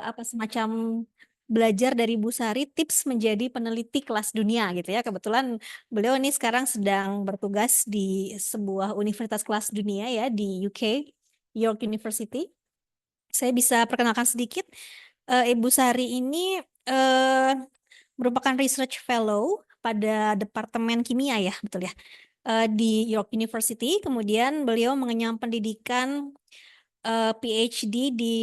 apa semacam belajar dari Bu Sari tips menjadi peneliti kelas dunia gitu ya. Kebetulan beliau ini sekarang sedang bertugas di sebuah universitas kelas dunia ya di UK, York University. Saya bisa perkenalkan sedikit. Ibu Sari ini eh, merupakan research fellow pada Departemen Kimia ya, betul ya, di York University. Kemudian beliau mengenyam pendidikan PhD di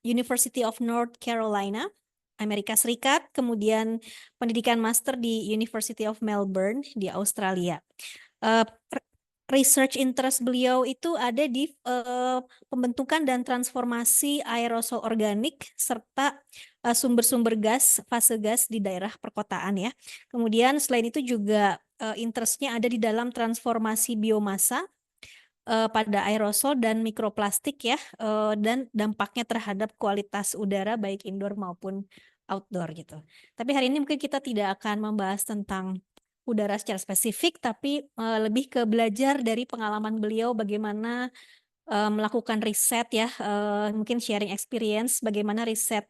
University of North Carolina, Amerika Serikat, kemudian pendidikan master di University of Melbourne di Australia. Eh, Research interest beliau itu ada di pembentukan dan transformasi aerosol organik serta sumber-sumber gas, fase gas di daerah perkotaan ya. Kemudian selain itu juga interestnya ada di dalam transformasi biomasa pada aerosol dan mikroplastik ya, dan dampaknya terhadap kualitas udara baik indoor maupun outdoor gitu. Tapi hari ini mungkin kita tidak akan membahas tentang udara secara spesifik, tapi lebih ke belajar dari pengalaman beliau bagaimana melakukan riset ya, mungkin sharing experience bagaimana riset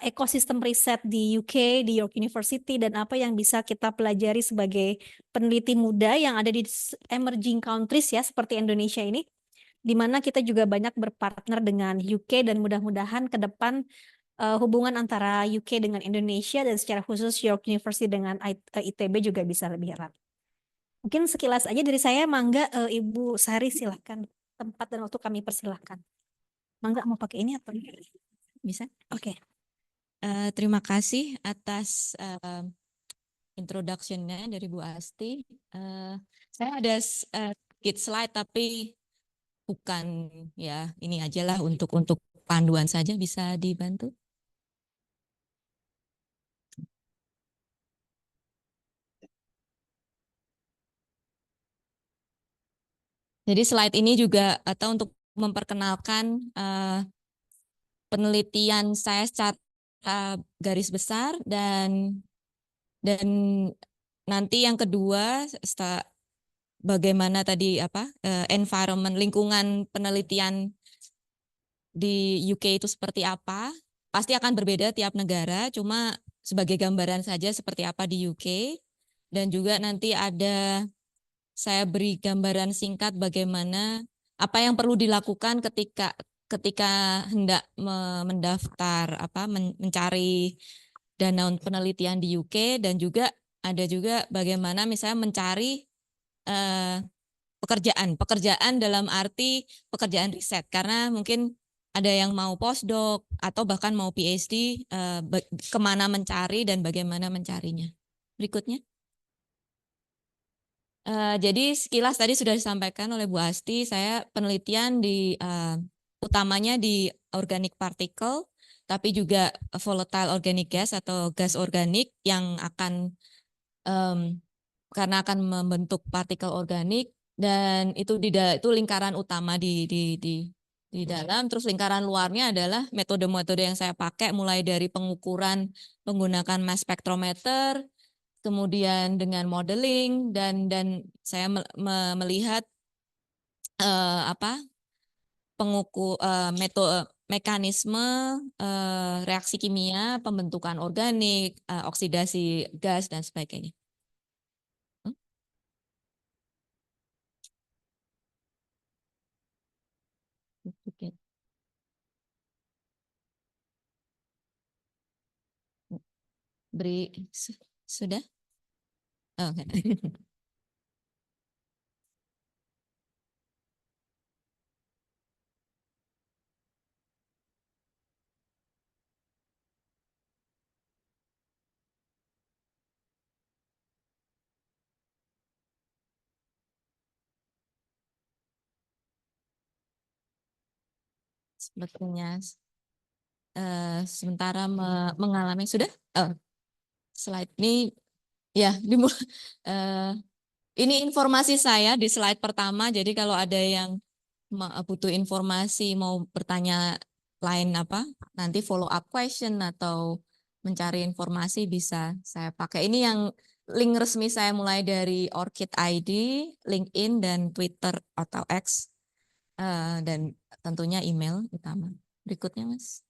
ekosistem riset di UK, di York University, dan apa yang bisa kita pelajari sebagai peneliti muda yang ada di emerging countries ya, seperti Indonesia ini, di mana kita juga banyak berpartner dengan UK dan mudah-mudahan ke depan hubungan antara UK dengan Indonesia dan secara khusus York University dengan ITB juga bisa lebih erat. Mungkin sekilas aja dari saya, Mangga, Ibu Sari silahkan. Tempat dan waktu kami persilahkan. Mangga mau pakai ini atau enggak? Bisa? Oke. Terima kasih atas introduction-nya dari Bu Asti. Saya ada sedikit slide tapi bukan ya ini aja lah untuk panduan saja, bisa dibantu. Jadi slide ini juga atau untuk memperkenalkan penelitian saya secara garis besar dan nanti yang kedua bagaimana tadi environment lingkungan penelitian di UK itu seperti apa. Pasti akan berbeda tiap negara, cuma sebagai gambaran saja seperti apa di UK. Dan juga nanti saya beri gambaran singkat bagaimana apa yang perlu dilakukan ketika hendak mendaftar mencari dana penelitian di UK, dan juga ada juga bagaimana misalnya mencari pekerjaan dalam arti pekerjaan riset, karena mungkin ada yang mau postdoc atau bahkan mau PhD, kemana mencari dan bagaimana mencarinya. Berikutnya. Jadi sekilas tadi sudah disampaikan oleh Bu Asti, saya penelitian utamanya di organic particle, tapi juga volatile organic gas atau gas organik yang karena akan membentuk partikel organik, dan itu itu lingkaran utama di dalam. Terus lingkaran luarnya adalah metode-metode yang saya pakai, mulai dari pengukuran menggunakan mass spectrometer, kemudian dengan modeling, dan saya melihat mekanisme reaksi kimia, pembentukan organik, oksidasi gas dan sebagainya. Sudah? Oke. Sebetulnya sementara mengalami sudah slide ini ya ini informasi saya di slide pertama. Jadi kalau ada yang butuh informasi, mau bertanya lain nanti follow up question atau mencari informasi, bisa saya pakai. Ini yang link resmi saya, mulai dari Orchid ID, LinkedIn, dan Twitter atau X, dan tentunya email utama. Berikutnya, Mas.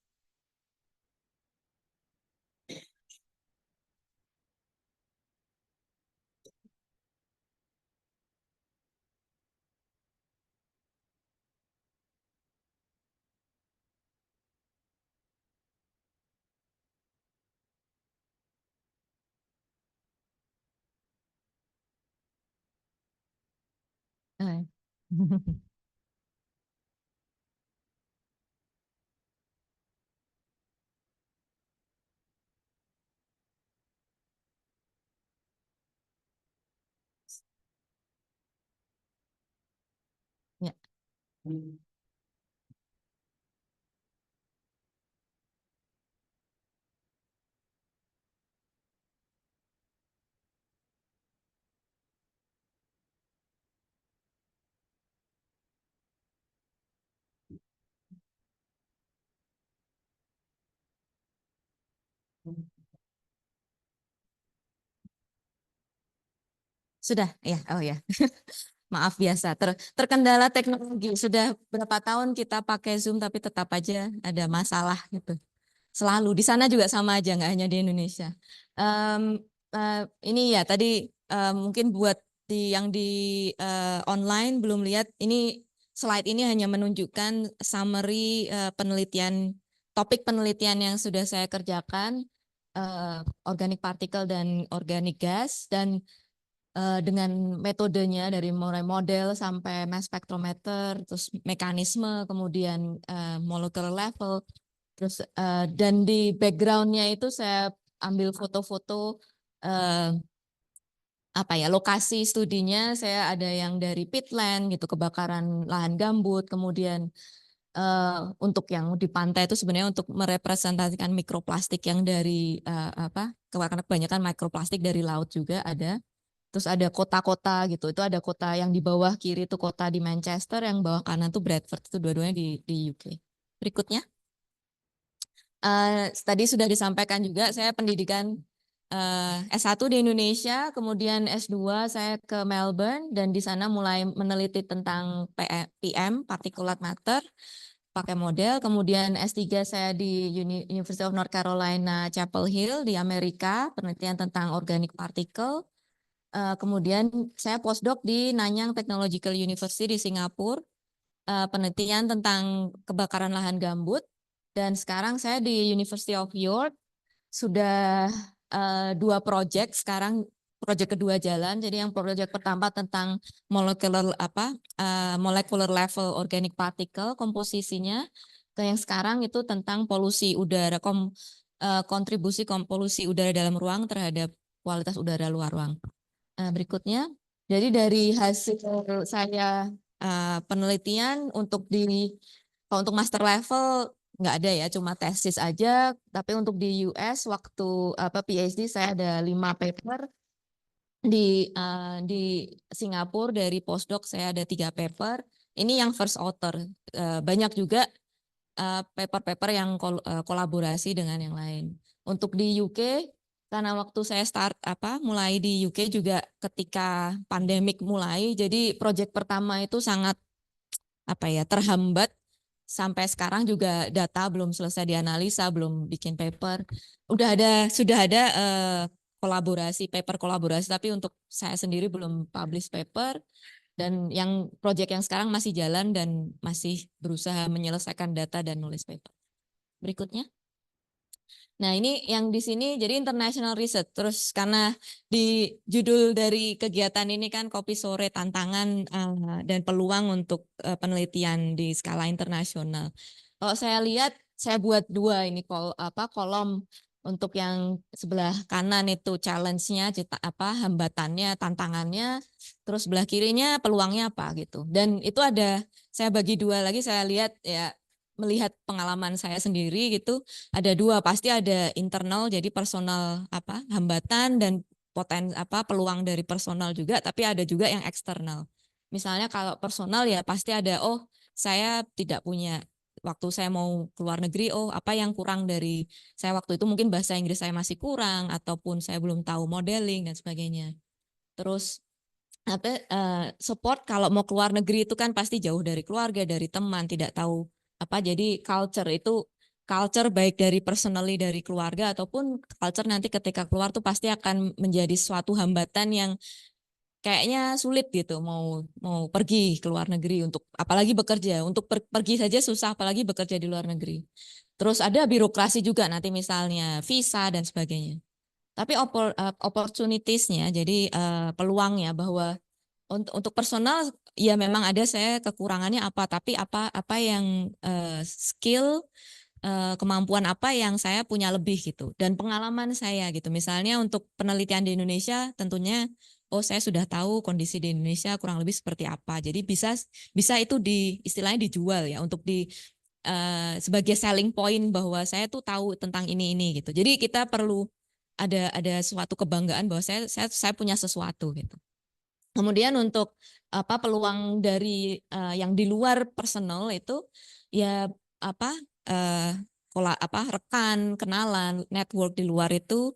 Eh. Ya. Sudah, ya, oh ya. Maaf biasa. Terkendala teknologi. Sudah berapa tahun kita pakai Zoom tapi tetap aja ada masalah gitu. Selalu di sana juga sama aja, nggak hanya di Indonesia. Ini ya tadi mungkin buat yang di online belum lihat ini slide ini hanya menunjukkan summary penelitian topik penelitian yang sudah saya kerjakan organic particle dan organic gas dan dengan metodenya dari mulai model sampai mass spectrometer, terus mekanisme, kemudian molecular level, terus dan di backgroundnya itu saya ambil foto-foto apa ya lokasi studinya saya ada yang dari peatland gitu kebakaran lahan gambut, kemudian untuk yang di pantai itu sebenarnya untuk merepresentasikan mikroplastik yang dari apa karena kebanyakan mikroplastik dari laut juga ada. Terus ada kota-kota gitu. Itu ada kota yang di bawah kiri itu kota di Manchester, yang bawah kanan tuh Bradford. Itu dua-duanya di UK. Berikutnya, tadi sudah disampaikan juga saya pendidikan S1 di Indonesia, kemudian S2 saya ke Melbourne dan di sana mulai meneliti tentang PM, particulate matter, pakai model. Kemudian S3 saya di University of North Carolina, Chapel Hill di Amerika, penelitian tentang organic particle. Kemudian saya postdoc di Nanyang Technological University di Singapura, penelitian tentang kebakaran lahan gambut. Dan sekarang saya di University of York sudah 2 proyek sekarang. Proyek kedua jalan. Jadi yang proyek pertama tentang molecular level organic particle komposisinya. Yang sekarang itu tentang polusi udara, kontribusi polusi udara dalam ruang terhadap kualitas udara luar ruang. Berikutnya, jadi dari hasil saya penelitian kalau untuk master level nggak ada ya, cuma tesis aja. Tapi untuk di US waktu PhD saya ada 5 paper di Singapura dari postdoc saya ada 3 paper. Ini yang first author. Banyak juga paper-paper yang kolaborasi dengan yang lain. Untuk di UK karena waktu saya mulai di UK juga ketika pandemik mulai, jadi proyek pertama itu sangat terhambat sampai sekarang juga data belum selesai dianalisa, belum bikin paper. Sudah ada paper kolaborasi, tapi untuk saya sendiri belum publish paper. Dan yang proyek yang sekarang masih jalan dan masih berusaha menyelesaikan data dan nulis paper. Berikutnya. Nah, ini yang di sini jadi international research. Terus karena di judul dari kegiatan ini kan Kopi Sore Tantangan dan Peluang untuk Penelitian di Skala Internasional. Kalau saya lihat, saya buat 2 ini kolom. Untuk yang sebelah kanan itu challenge-nya, hambatannya, tantangannya, terus sebelah kirinya peluangnya apa gitu. Dan itu saya bagi 2 lagi, saya lihat ya melihat pengalaman saya sendiri gitu, ada 2, pasti ada internal jadi personal hambatan dan peluang dari personal juga, tapi ada juga yang eksternal. Misalnya kalau personal ya pasti ada saya tidak punya waktu saya mau keluar negeri, apa yang kurang dari saya waktu itu, mungkin bahasa Inggris saya masih kurang ataupun saya belum tahu modeling dan sebagainya. Terus support kalau mau keluar negeri itu kan pasti jauh dari keluarga, dari teman, tidak tahu jadi culture baik dari personally dari keluarga ataupun culture nanti ketika keluar tuh pasti akan menjadi suatu hambatan yang kayaknya sulit gitu mau pergi ke luar negeri untuk apalagi bekerja, untuk pergi saja susah apalagi bekerja di luar negeri. Terus ada birokrasi juga nanti misalnya visa dan sebagainya. Tapi opportunitiesnya jadi peluangnya bahwa untuk personal ya memang ada saya kekurangannya apa, tapi apa yang skill kemampuan apa yang saya punya lebih gitu dan pengalaman saya gitu. Misalnya untuk penelitian di Indonesia tentunya saya sudah tahu kondisi di Indonesia kurang lebih seperti apa. Jadi bisa itu istilahnya dijual ya untuk sebagai selling point bahwa saya tuh tahu tentang ini gitu. Jadi kita perlu ada suatu kebanggaan bahwa saya punya sesuatu gitu. Kemudian untuk peluang dari yang di luar personal itu ya apa eh, rekan, kenalan, network di luar itu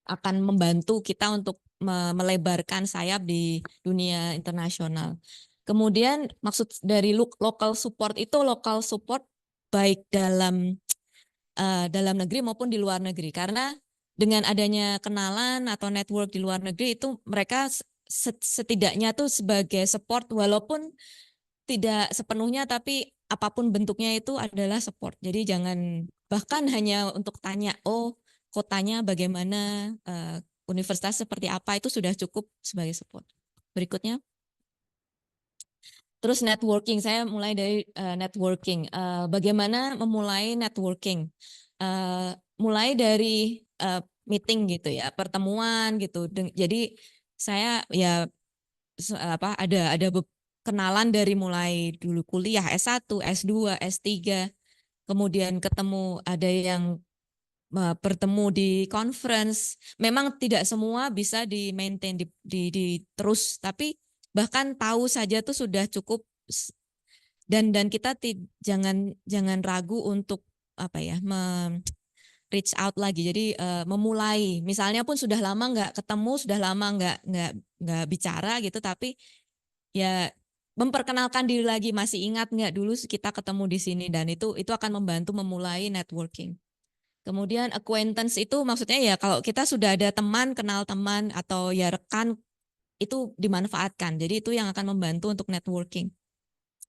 akan membantu kita untuk melebarkan sayap di dunia internasional. Kemudian maksud dari local support itu local support baik dalam negeri maupun di luar negeri, karena dengan adanya kenalan atau network di luar negeri itu mereka setidaknya tuh sebagai support walaupun tidak sepenuhnya, tapi apapun bentuknya itu adalah support. Jadi jangan bahkan hanya untuk tanya kotanya bagaimana, universitas seperti apa, itu sudah cukup sebagai support. Berikutnya. Terus networking, saya mulai dari networking. Bagaimana memulai networking? Mulai dari meeting gitu ya, pertemuan gitu. Jadi saya ya ada kenalan dari mulai dulu kuliah S1, S2, S3, kemudian ketemu ada yang bertemu di conference. Memang tidak semua bisa di maintain terus, tapi bahkan tahu saja tuh sudah cukup, dan kita jangan ragu untuk apa ya reach out lagi. Jadi memulai, misalnya pun sudah lama nggak ketemu, sudah lama nggak bicara gitu, tapi ya memperkenalkan diri lagi, masih ingat nggak dulu kita ketemu di sini, dan itu akan membantu memulai networking. Kemudian acquaintance itu maksudnya ya kalau kita sudah ada teman, kenal teman atau ya rekan, itu dimanfaatkan. Jadi itu yang akan membantu untuk networking.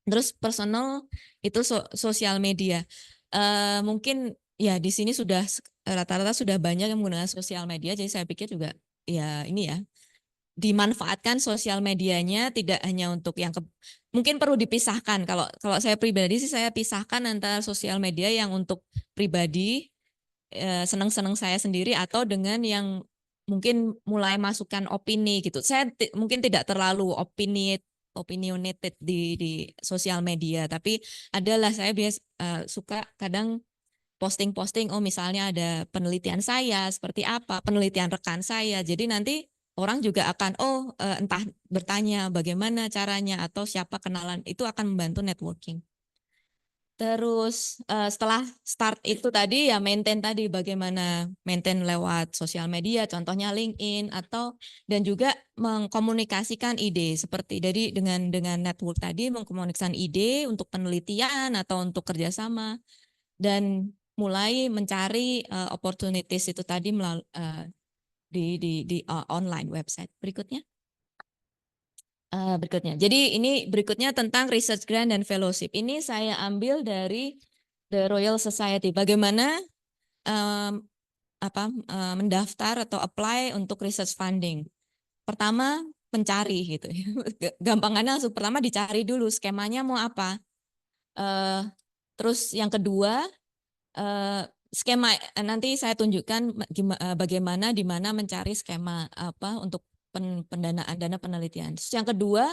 Terus personal itu sosial media. Mungkin ya di sini sudah rata-rata sudah banyak yang menggunakan sosial media, jadi saya pikir juga ya ini ya dimanfaatkan sosial medianya tidak hanya untuk mungkin perlu dipisahkan. Kalau saya pribadi sih saya pisahkan antara sosial media yang untuk pribadi, senang-senang saya sendiri, atau dengan yang mungkin mulai masukkan opini gitu. Saya mungkin tidak terlalu opinionated di sosial media, tapi adalah saya suka kadang posting-posting, misalnya ada penelitian saya seperti apa, penelitian rekan saya. Jadi nanti orang juga akan entah bertanya bagaimana caranya atau siapa kenalan, itu akan membantu networking. Terus setelah start itu tadi ya maintain tadi, bagaimana maintain lewat sosial media, contohnya LinkedIn, dan juga mengkomunikasikan ide seperti dengan network tadi, mengkomunikasikan ide untuk penelitian atau untuk kerjasama, dan mulai mencari opportunities itu tadi melalui di online website. Berikutnya. Jadi ini berikutnya tentang research grant dan fellowship. Ini saya ambil dari The Royal Society. Bagaimana mendaftar atau apply untuk research funding. Pertama mencari gitu. Gampangannya langsung pertama dicari dulu skemanya mau apa. Terus yang kedua skema, nanti saya tunjukkan bagaimana di mana mencari skema apa untuk pendanaan dana penelitian. Terus yang kedua,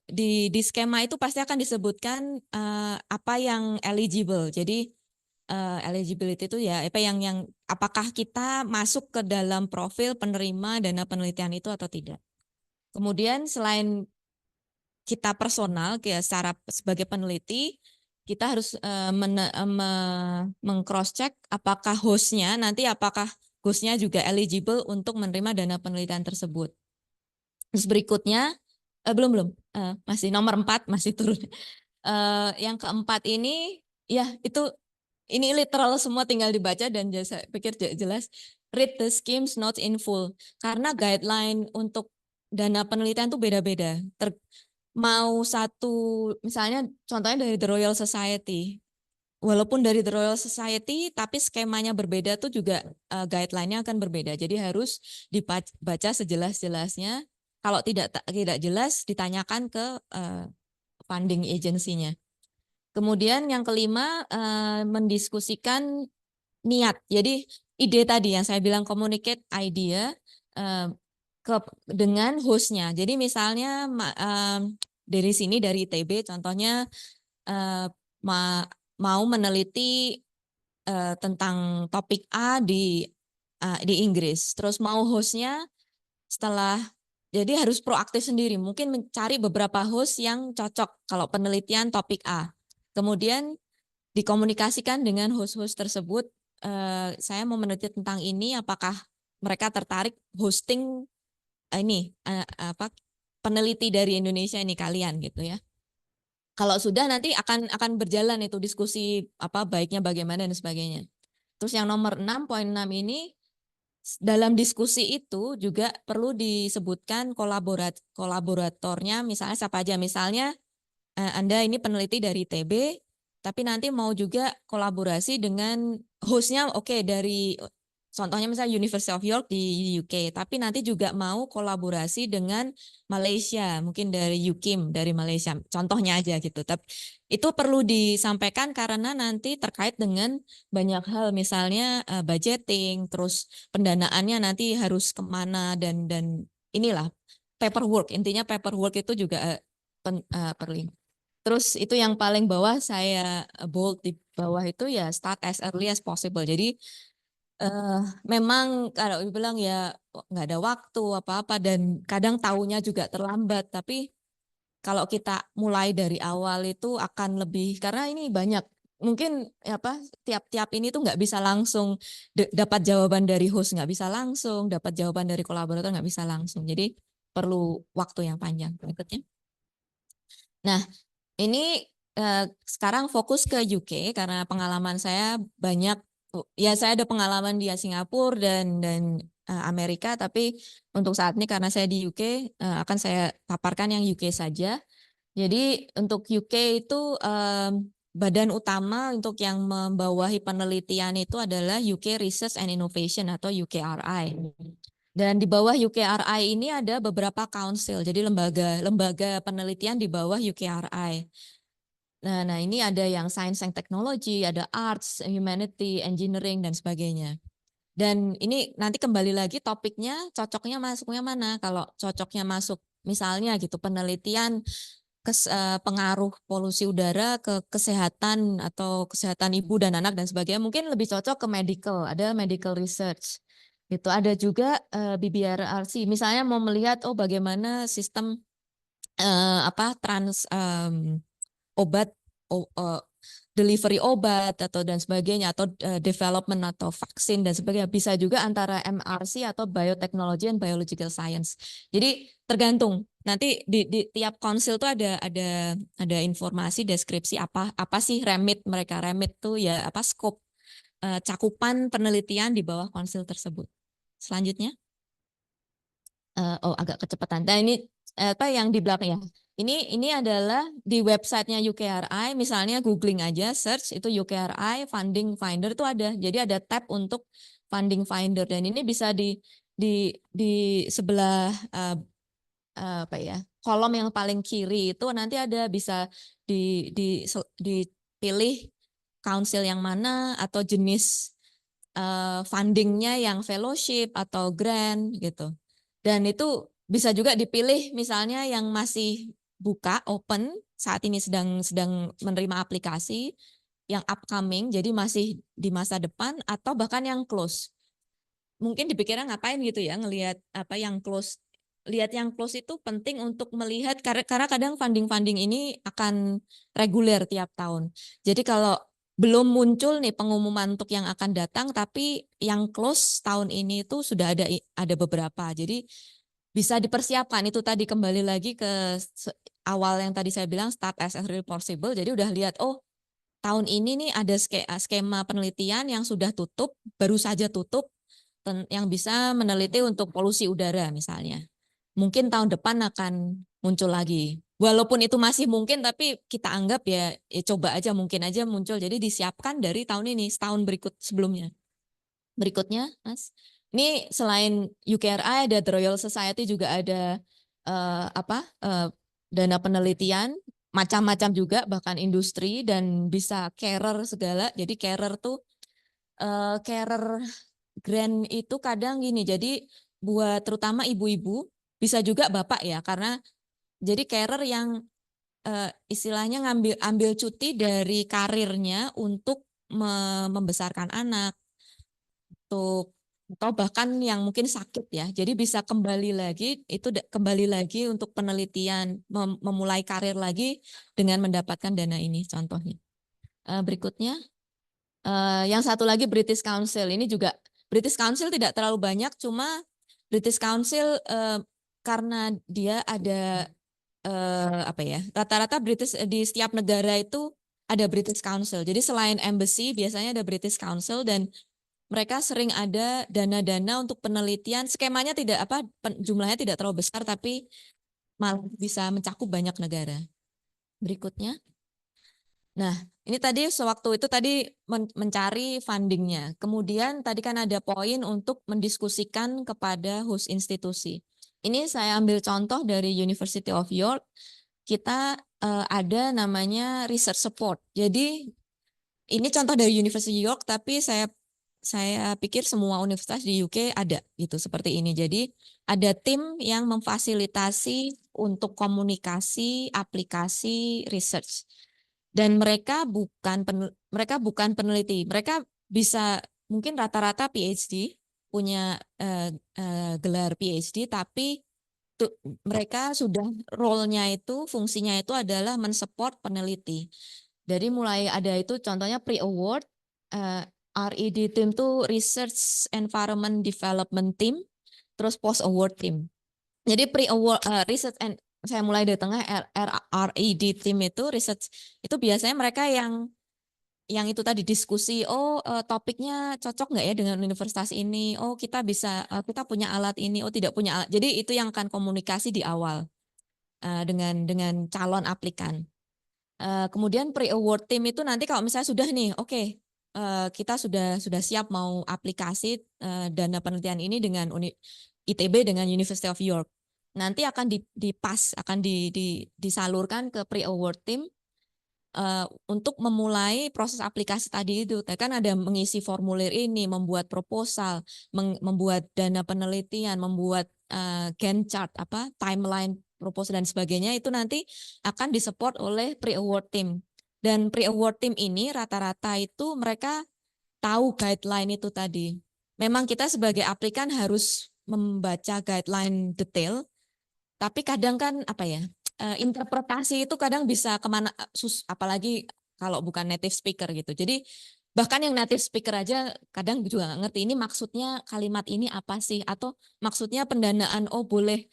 di skema itu pasti akan disebutkan apa yang eligible. Jadi eligibility itu ya apa yang apakah kita masuk ke dalam profil penerima dana penelitian itu atau tidak. Kemudian selain kita personal secara sebagai peneliti, kita harus meng-cross check apakah hostnya juga eligible untuk menerima dana penelitian tersebut. Terus berikutnya belum masih nomor 4 masih turun. Yang keempat ini ya ini literal semua, tinggal dibaca dan saya pikir jelas. Read the schemes notes in full, karena guideline untuk dana penelitian itu beda-beda. Mau misalnya contohnya dari The Royal Society. Walaupun dari The Royal Society, tapi skemanya berbeda tuh juga guideline-nya akan berbeda. Jadi harus dibaca sejelas-jelasnya Kalau tidak jelas ditanyakan ke funding agency-nya. Kemudian yang kelima mendiskusikan niat. Jadi ide tadi yang saya bilang communicate idea eh, dengan hostnya. Jadi misalnya dari sini dari ITB contohnya eh, mau meneliti tentang topik A di Inggris. Terus mau hostnya setelah jadi harus proaktif sendiri. Mungkin mencari beberapa host yang cocok kalau penelitian topik A. Kemudian dikomunikasikan dengan host-host tersebut. Saya mau meneliti tentang ini. Apakah mereka tertarik hosting ini apa peneliti dari Indonesia ini kalian gitu ya. Kalau sudah nanti akan berjalan itu diskusi apa baiknya bagaimana dan sebagainya. Terus yang nomor 6, poin 6 ini dalam diskusi itu juga perlu disebutkan kolaboratornya, misalnya siapa aja. Misalnya Anda ini peneliti dari ITB, tapi nanti mau juga kolaborasi dengan hostnya, oke, dari contohnya misalnya University of York di UK, tapi nanti juga mau kolaborasi dengan Malaysia, mungkin dari UKIM dari Malaysia, contohnya aja gitu. Tapi itu perlu disampaikan karena nanti terkait dengan banyak hal, misalnya budgeting, terus pendanaannya nanti harus kemana dan inilah paperwork. Intinya paperwork itu juga perlu. Terus itu yang paling bawah saya bold di bawah itu ya start as early as possible. Jadi memang kalau dibilang ya nggak ada waktu apa-apa dan kadang taunya juga terlambat. Tapi kalau kita mulai dari awal itu akan lebih karena ini banyak mungkin apa tiap-tiap ini tuh nggak bisa langsung dapat jawaban dari host nggak bisa langsung dapat jawaban dari kolaborator nggak bisa langsung. Jadi perlu waktu yang panjang berikutnya. Nah, ini sekarang fokus ke UK karena pengalaman saya banyak, ya saya ada pengalaman di Singapura dan Amerika, tapi untuk saat ini karena saya di UK akan saya paparkan yang UK saja. Jadi untuk UK itu badan utama untuk yang membawahi penelitian itu adalah UK Research and Innovation atau UKRI. Dan di bawah UKRI ini ada beberapa council, jadi lembaga penelitian di bawah UKRI. Nah, ini ada yang Science and Technology, ada Arts, Humanity, Engineering, dan sebagainya. Dan ini nanti kembali lagi topiknya, cocoknya masuknya mana. Kalau cocoknya masuk misalnya gitu penelitian pengaruh polusi udara ke kesehatan atau kesehatan ibu dan anak dan sebagainya, mungkin lebih cocok ke medical, ada medical research. Itu ada juga BBRRC, misalnya mau melihat bagaimana sistem obat delivery obat atau dan sebagainya atau development atau vaksin dan sebagainya, bisa juga antara MRC atau biotechnology and biological science. Jadi tergantung nanti di tiap konsil tuh ada informasi deskripsi apa sih remit mereka. Remit tuh ya apa scope cakupan penelitian di bawah konsil tersebut. Selanjutnya agak kecepatan. Nah ini apa yang di belakang ya. Ini adalah di websitenya UKRI, misalnya googling aja, search itu UKRI Funding Finder itu ada. Jadi ada tab untuk Funding Finder dan ini bisa di sebelah apa ya kolom yang paling kiri itu nanti ada bisa dipilih council yang mana atau jenis fundingnya yang fellowship atau grant gitu. Dan itu bisa juga dipilih misalnya yang masih buka open saat ini sedang menerima aplikasi yang upcoming jadi masih di masa depan atau bahkan yang close. Mungkin dipikirnya ngapain gitu ya ngelihat apa yang close. Lihat yang close itu penting untuk melihat karena kadang funding ini akan reguler tiap tahun. Jadi kalau belum muncul nih pengumuman untuk yang akan datang tapi yang close tahun ini itu sudah ada beberapa. Jadi bisa dipersiapkan itu tadi kembali lagi ke awal yang tadi saya bilang start as early possible. Jadi udah lihat tahun ini nih ada skema penelitian yang sudah tutup, baru saja tutup yang bisa meneliti untuk polusi udara misalnya. Mungkin tahun depan akan muncul lagi. Walaupun itu masih mungkin tapi kita anggap ya coba aja mungkin aja muncul. Jadi disiapkan dari tahun ini setahun sebelumnya. Berikutnya, Mas. Ini selain UKRI ada The Royal Society juga ada dana penelitian macam-macam juga, bahkan industri, dan bisa carer segala. Jadi carer tuh carer grant itu kadang gini, jadi buat terutama ibu-ibu, bisa juga bapak ya, karena jadi carer yang istilahnya ambil cuti dari karirnya untuk membesarkan anak, untuk atau bahkan yang mungkin sakit ya. Jadi bisa kembali lagi, itu kembali lagi untuk penelitian, memulai karir lagi dengan mendapatkan dana ini contohnya. Berikutnya, yang satu lagi British Council. Ini juga British Council tidak terlalu banyak, cuma British Council karena dia ada apa ya, rata-rata British di setiap negara itu ada British Council. Jadi selain embassy biasanya ada British Council, dan mereka sering ada dana-dana untuk penelitian. Skemanya tidak jumlahnya tidak terlalu besar, tapi malah bisa mencakup banyak negara. Berikutnya. Nah, ini tadi sewaktu itu tadi mencari fundingnya. Kemudian tadi kan ada poin untuk mendiskusikan kepada host institusi. Ini saya ambil contoh dari University of York. Kita ada namanya research support. Jadi ini contoh dari University York, tapi saya pikir semua universitas di UK ada gitu seperti ini. Jadi ada tim yang memfasilitasi untuk komunikasi aplikasi research. Dan mereka bukan peneliti. Mereka bisa mungkin rata-rata PhD, punya gelar PhD, tapi mereka sudah role-nya itu, fungsinya itu adalah mensupport peneliti. Jadi mulai ada itu contohnya pre-award, RED team itu Research Environment Development Team, terus post-award team. Jadi pre-award research and saya mulai dari tengah RED team itu research itu biasanya mereka yang itu tadi diskusi, topiknya cocok nggak ya dengan universitas ini, kita bisa kita punya alat ini, tidak punya alat. Jadi itu yang akan komunikasi di awal dengan calon aplikan. Kemudian pre-award team itu nanti kalau misalnya sudah nih, oke, kita sudah siap mau aplikasi dana penelitian ini dengan ITB dengan University of York. Nanti akan disalurkan ke pre-award team untuk memulai proses aplikasi tadi itu. Kan ada mengisi formulir ini, membuat proposal, membuat dana penelitian, membuat Gantt chart, timeline proposal dan sebagainya, itu nanti akan disupport oleh pre-award team. Dan pre-award team ini rata-rata itu mereka tahu guideline itu tadi. Memang kita sebagai aplikan harus membaca guideline detail, tapi kadang kan interpretasi itu kadang bisa kemana, apalagi kalau bukan native speaker gitu. Jadi bahkan yang native speaker aja kadang juga nggak ngerti ini maksudnya kalimat ini apa sih, atau maksudnya pendanaan boleh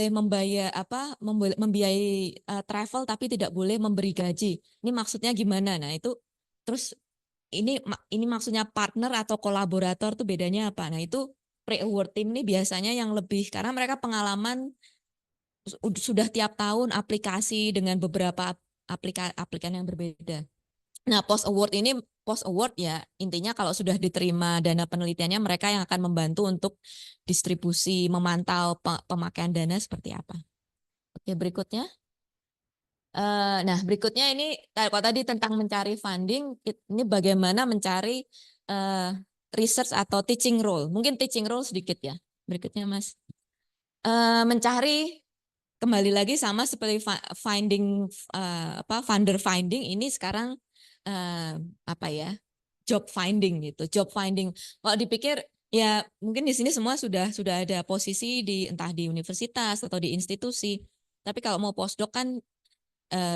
membiayai travel tapi tidak boleh memberi gaji. Ini maksudnya gimana? Nah itu terus ini maksudnya partner atau kolaborator tuh bedanya apa? Nah itu pre-award team ini biasanya yang lebih karena mereka pengalaman sudah tiap tahun aplikasi dengan beberapa aplikan yang berbeda. Nah, post award ya intinya kalau sudah diterima dana penelitiannya mereka yang akan membantu untuk distribusi, memantau pemakaian dana seperti apa. Oke, berikutnya. Nah, berikutnya ini kalau tadi tentang mencari funding, ini bagaimana mencari research atau teaching role. Mungkin teaching role sedikit ya. Berikutnya, Mas. Mencari kembali lagi sama seperti funder finding ini sekarang job finding gitu. Job finding. Kalau dipikir ya mungkin di sini semua sudah ada posisi entah di universitas atau di institusi. Tapi kalau mau postdoc kan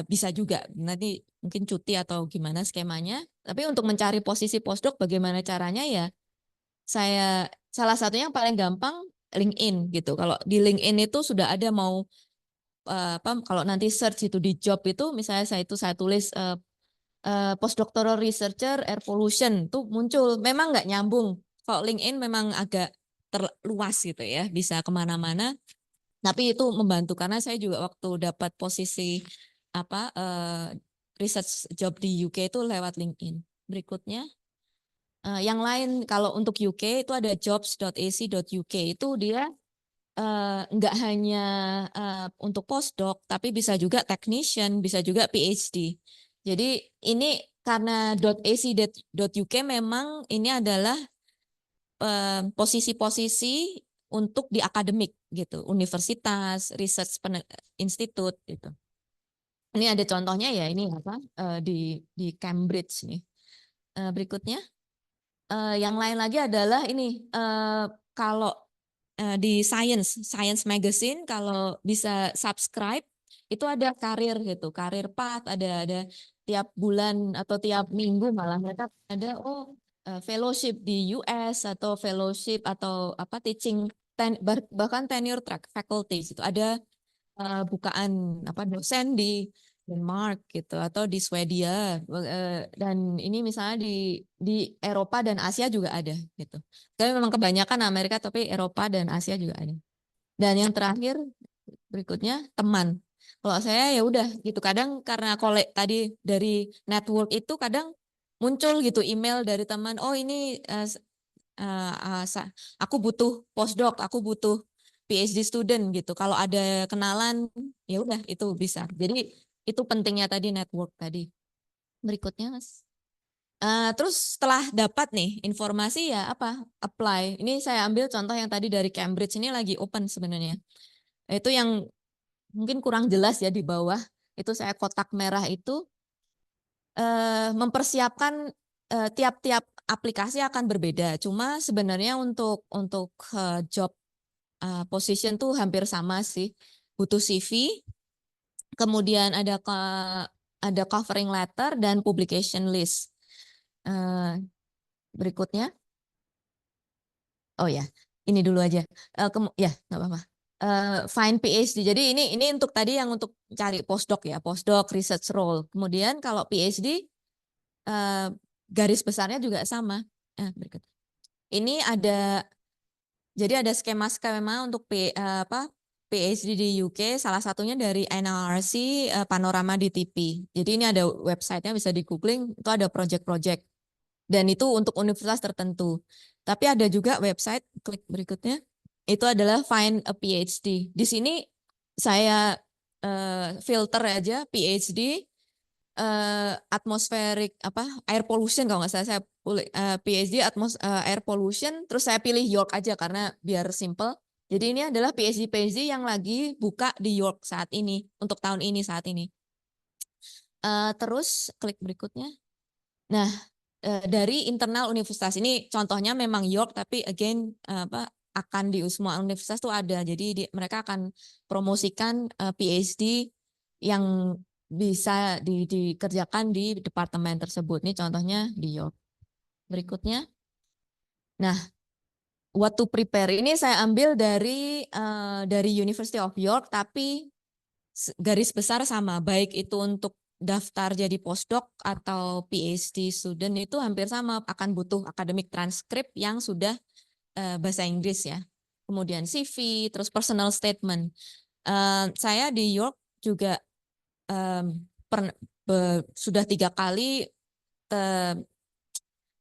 bisa juga nanti mungkin cuti atau gimana skemanya. Tapi untuk mencari posisi postdoc bagaimana caranya ya? Salah satunya yang paling gampang LinkedIn gitu. Kalau di LinkedIn itu sudah ada kalau nanti search itu di job itu misalnya saya tulis postdoctoral researcher air pollution tuh muncul. Memang nggak nyambung. Kalau LinkedIn memang agak terluas gitu ya, bisa kemana-mana. Tapi itu membantu karena saya juga waktu dapat posisi research job di UK itu lewat LinkedIn. Berikutnya. Yang lain kalau untuk UK itu ada jobs.ac.uk itu dia nggak hanya untuk postdoc, tapi bisa juga technician, bisa juga PhD. Jadi ini karena .ac.uk memang ini adalah posisi-posisi untuk di akademik gitu, universitas, research institute gitu. Ini ada contohnya ya, ini apa di Cambridge nih. Berikutnya, yang lain lagi adalah ini kalau di Science Magazine kalau bisa subscribe itu ada karir gitu, karir path, ada tiap bulan atau tiap minggu malah mereka ada fellowship di US atau fellowship atau apa teaching bahkan tenure track faculty itu ada bukaan apa dosen di Denmark gitu atau di Swedia dan ini misalnya di Eropa dan Asia juga ada gitu. Tapi memang kebanyakan Amerika tapi Eropa dan Asia juga ada. Dan yang terakhir berikutnya teman. Kalau saya ya udah gitu kadang karena tadi dari network itu kadang muncul gitu email dari teman, oh ini aku butuh postdoc, aku butuh PhD student gitu. Kalau ada kenalan, ya udah itu bisa. Jadi itu pentingnya tadi network tadi. Berikutnya, Mas. Terus setelah dapat nih informasi ya apa? Apply. Ini saya ambil contoh yang tadi dari Cambridge ini lagi open sebenarnya. Itu yang mungkin kurang jelas ya di bawah. Itu saya kotak merah itu mempersiapkan tiap-tiap aplikasi akan berbeda. Cuma sebenarnya untuk job position tuh hampir sama sih. Butuh CV, kemudian ada covering letter dan publication list. Berikutnya, oh ya, ini dulu aja. Ya nggak apa-apa. Find PhD. Jadi ini untuk tadi yang untuk cari postdoc ya, postdoc research role. Kemudian kalau PhD garis besarnya juga sama. Berikut. Ini jadi ada skema-skema untuk PhD di UK, salah satunya dari NLRC Panorama DTP. Jadi ini ada websitenya bisa di googling, itu ada project-project. Dan itu untuk universitas tertentu. Tapi ada juga website, klik berikutnya, itu adalah Find a PhD. Di sini saya filter aja PhD, atmospheric air pollution kalau nggak salah saya PhD air pollution terus saya pilih York aja karena biar simple. Jadi ini adalah PhD yang lagi buka di York saat ini untuk tahun ini saat ini. Terus klik berikutnya. Nah, dari internal universitas ini contohnya memang York tapi again akan di semua universitas tuh ada. Jadi mereka akan promosikan PhD yang bisa dikerjakan di departemen tersebut. Ini contohnya di York. Berikutnya. Nah, what to prepare ini saya ambil dari University of York, tapi garis besar sama. Baik itu untuk daftar jadi postdoc atau PhD student itu hampir sama. Akan butuh akademik transkrip yang sudah bahasa Inggris ya. Kemudian CV, terus personal statement. Saya di York juga sudah 3 kali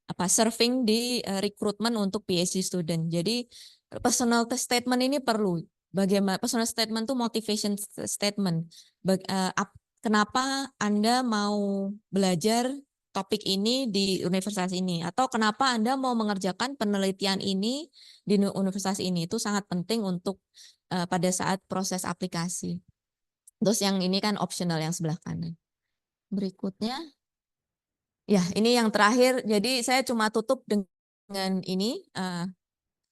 surfing di rekrutmen untuk PhD student. Jadi personal statement ini perlu. Bagaimana personal statement itu motivation statement. Kenapa Anda mau belajar topik ini di universitas ini atau kenapa Anda mau mengerjakan penelitian ini di universitas ini itu sangat penting untuk pada saat proses aplikasi. Terus yang ini kan optional yang sebelah kanan. Berikutnya, ya ini yang terakhir. Jadi saya cuma tutup dengan ini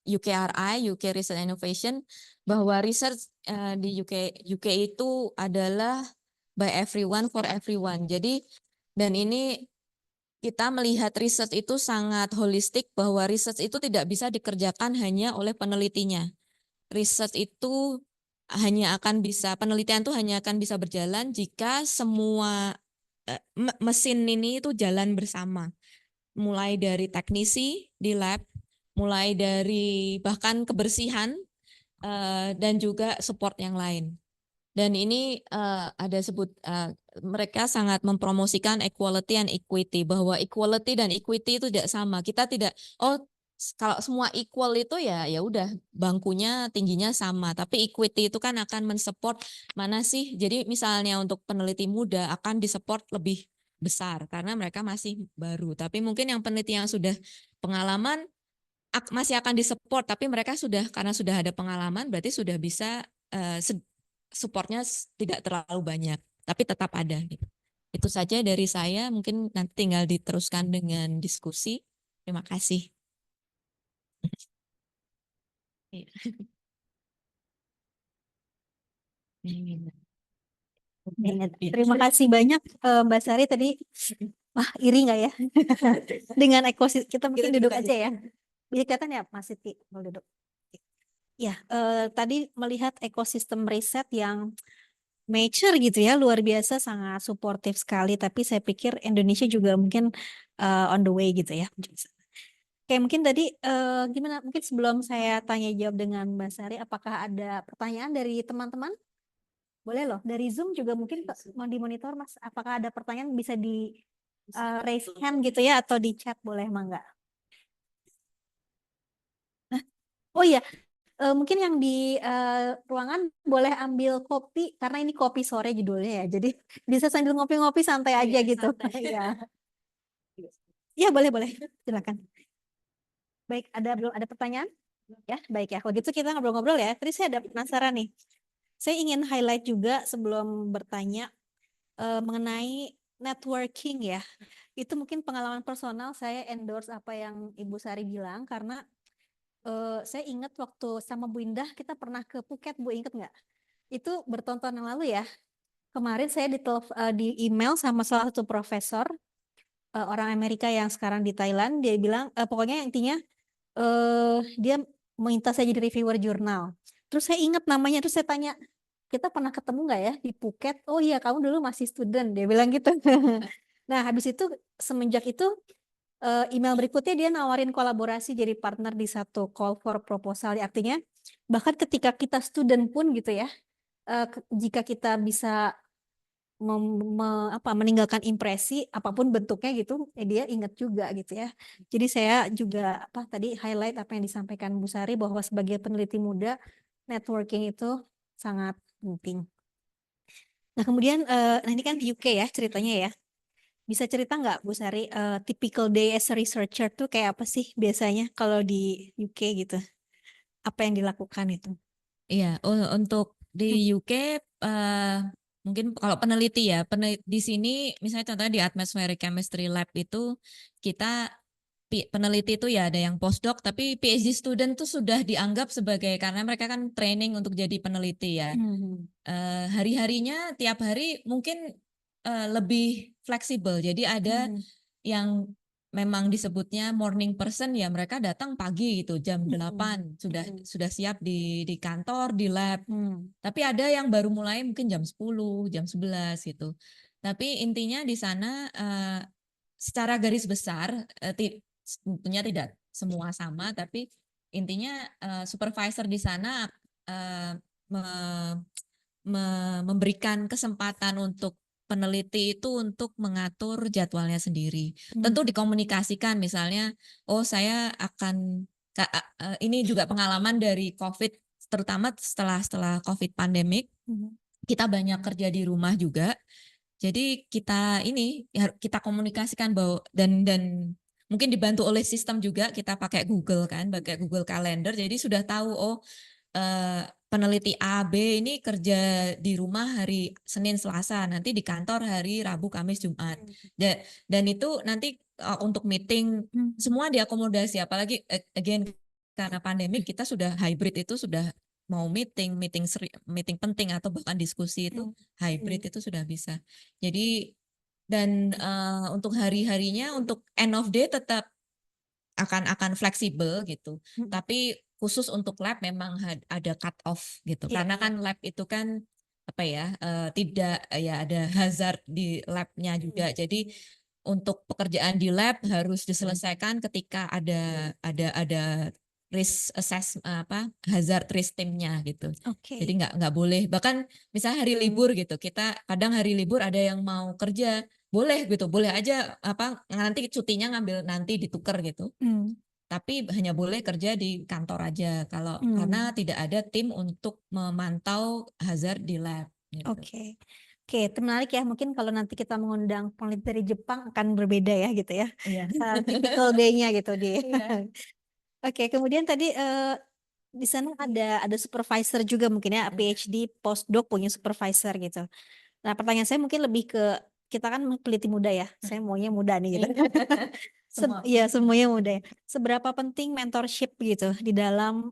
UKRI, UK Research Innovation, bahwa research di UK itu adalah by everyone for everyone. Jadi dan ini kita melihat research itu sangat holistik bahwa research itu tidak bisa dikerjakan hanya oleh penelitinya. Research itu penelitian itu hanya akan bisa berjalan jika semua mesin ini itu jalan bersama. Mulai dari teknisi di lab, mulai dari bahkan kebersihan dan juga support yang lain. Dan ini ada mereka sangat mempromosikan equality and equity bahwa equality dan equity itu tidak sama. Kita tidak kalau semua equal itu ya udah bangkunya tingginya sama, tapi equity itu kan akan mensupport mana sih. Jadi misalnya untuk peneliti muda akan disupport lebih besar karena mereka masih baru. Tapi mungkin yang peneliti yang sudah pengalaman masih akan disupport, tapi mereka karena sudah ada pengalaman berarti sudah bisa supportnya tidak terlalu banyak, tapi tetap ada. Itu saja dari saya, mungkin nanti tinggal diteruskan dengan diskusi. Terima kasih. Terima kasih banyak Mbak Sari tadi. Wah, iri nggak ya? Dengan ekosistem kita mungkin duduk aja ya. Bisa kelihatan ya Mas Siti mau duduk. Ya, tadi melihat ekosistem riset yang mature gitu ya, luar biasa, sangat suportif sekali. Tapi saya pikir Indonesia juga mungkin on the way gitu ya. Oke, mungkin tadi gimana? Mungkin sebelum saya tanya jawab dengan Mbak Sari, apakah ada pertanyaan dari teman-teman? Boleh loh, dari Zoom juga mungkin mau dimonitor Mas. Apakah ada pertanyaan bisa di raise hand gitu ya atau di chat boleh Mangga? Oh iya, mungkin yang di ruangan boleh ambil kopi karena ini kopi sore judulnya ya. Jadi bisa sambil ngopi-ngopi santai aja gitu. Iya. Iya, boleh boleh. Silakan. Baik, belum ada pertanyaan? Ya, baik ya. Kalau gitu kita ngobrol-ngobrol ya. Tadi saya ada penasaran nih. Saya ingin highlight juga sebelum bertanya mengenai networking ya. Itu mungkin pengalaman personal, saya endorse apa yang Ibu Sari bilang karena saya ingat waktu sama Bu Indah kita pernah ke Phuket, Bu, inget nggak? Itu bertahun-tahun yang lalu ya. Kemarin saya di email sama salah satu profesor orang Amerika yang sekarang di Thailand. Dia bilang pokoknya intinya dia minta saya jadi reviewer jurnal. Terus saya ingat namanya, terus saya tanya, kita pernah ketemu nggak ya di Phuket? Oh iya, kamu dulu masih student, dia bilang gitu. Nah, habis itu semenjak itu email berikutnya dia nawarin kolaborasi jadi partner di satu call for proposal. Artinya bahkan ketika kita student pun gitu ya, jika kita bisa meninggalkan impresi apapun bentuknya gitu, dia ingat juga gitu ya. Jadi saya juga tadi highlight apa yang disampaikan Bu Sari bahwa sebagai peneliti muda networking itu sangat penting. Nah kemudian, nah ini kan UK ya ceritanya ya. Bisa cerita nggak Bu Sari, typical day as a researcher tuh kayak apa sih biasanya kalau di UK gitu? Apa yang dilakukan itu? Iya, untuk di UK mungkin kalau peneliti ya, di sini misalnya contohnya di Atmospheric Chemistry Lab itu kita peneliti itu ya ada yang postdoc, tapi PhD student tuh sudah dianggap sebagai karena mereka kan training untuk jadi peneliti ya. Hari-harinya tiap hari mungkin lebih fleksibel. Jadi ada yang memang disebutnya morning person ya mereka datang pagi gitu jam 8 sudah siap di kantor di lab. Tapi ada yang baru mulai mungkin jam 10, jam 11 gitu. Tapi intinya di sana secara garis besar tentunya tidak semua sama tapi intinya supervisor di sana memberikan kesempatan untuk peneliti itu untuk mengatur jadwalnya sendiri. Tentu dikomunikasikan misalnya, oh saya akan ini juga pengalaman dari COVID, terutama setelah COVID pandemik, kita banyak kerja di rumah juga. Jadi kita komunikasikan bahwa dan mungkin dibantu oleh sistem juga kita pakai Google kan, pakai Google Calendar. Jadi sudah tahu oh peneliti A, B ini kerja di rumah hari Senin, Selasa, nanti di kantor hari Rabu, Kamis, Jumat. Dan itu nanti untuk meeting semua diakomodasi. Apalagi again karena pandemik kita sudah hybrid itu sudah mau meeting penting atau bahkan diskusi itu hybrid itu sudah bisa. Jadi dan untuk hari-harinya untuk end of day tetap akan fleksibel gitu. Tapi khusus untuk lab memang ada cut off gitu. Karena kan lab itu kan apa ya tidak ya ada hazard di labnya juga. Jadi untuk pekerjaan di lab harus diselesaikan ketika ada risk assess hazard risk timnya gitu. Jadi nggak boleh bahkan misalnya hari libur gitu kita kadang hari libur ada yang mau kerja boleh gitu boleh aja nanti cutinya ngambil nanti ditukar gitu. tapi hanya boleh kerja di kantor aja karena tidak ada tim untuk memantau hazard di lab gitu. Oke. Oke, itu menarik ya. Mungkin kalau nanti kita mengundang peneliti dari Jepang akan berbeda ya gitu ya. Iya. Typical day-nya gitu di. Iya. Oke, kemudian tadi di sana ada supervisor juga mungkin ya, PhD postdoc punya supervisor gitu. Nah, pertanyaan saya mungkin lebih ke kita kan peneliti muda ya. Saya maunya muda nih gitu. Iya, semuanya muda ya. Seberapa penting mentorship gitu di dalam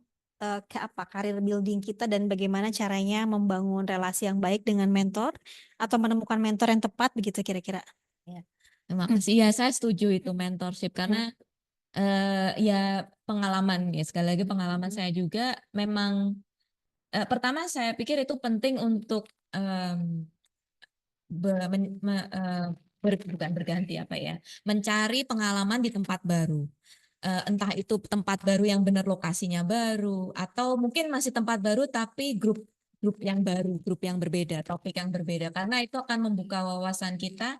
karir building kita dan bagaimana caranya membangun relasi yang baik dengan mentor atau menemukan mentor yang tepat begitu kira-kira. Ya. Terima kasih. Ya, saya setuju itu mentorship karena ya pengalaman ya, sekali lagi pengalaman saya juga memang pertama saya pikir itu penting untuk bukan berganti apa ya, mencari pengalaman di tempat baru. Entah itu tempat baru yang benar lokasinya baru atau mungkin masih tempat baru tapi grup grup yang baru, grup yang berbeda, topik yang berbeda karena itu akan membuka wawasan kita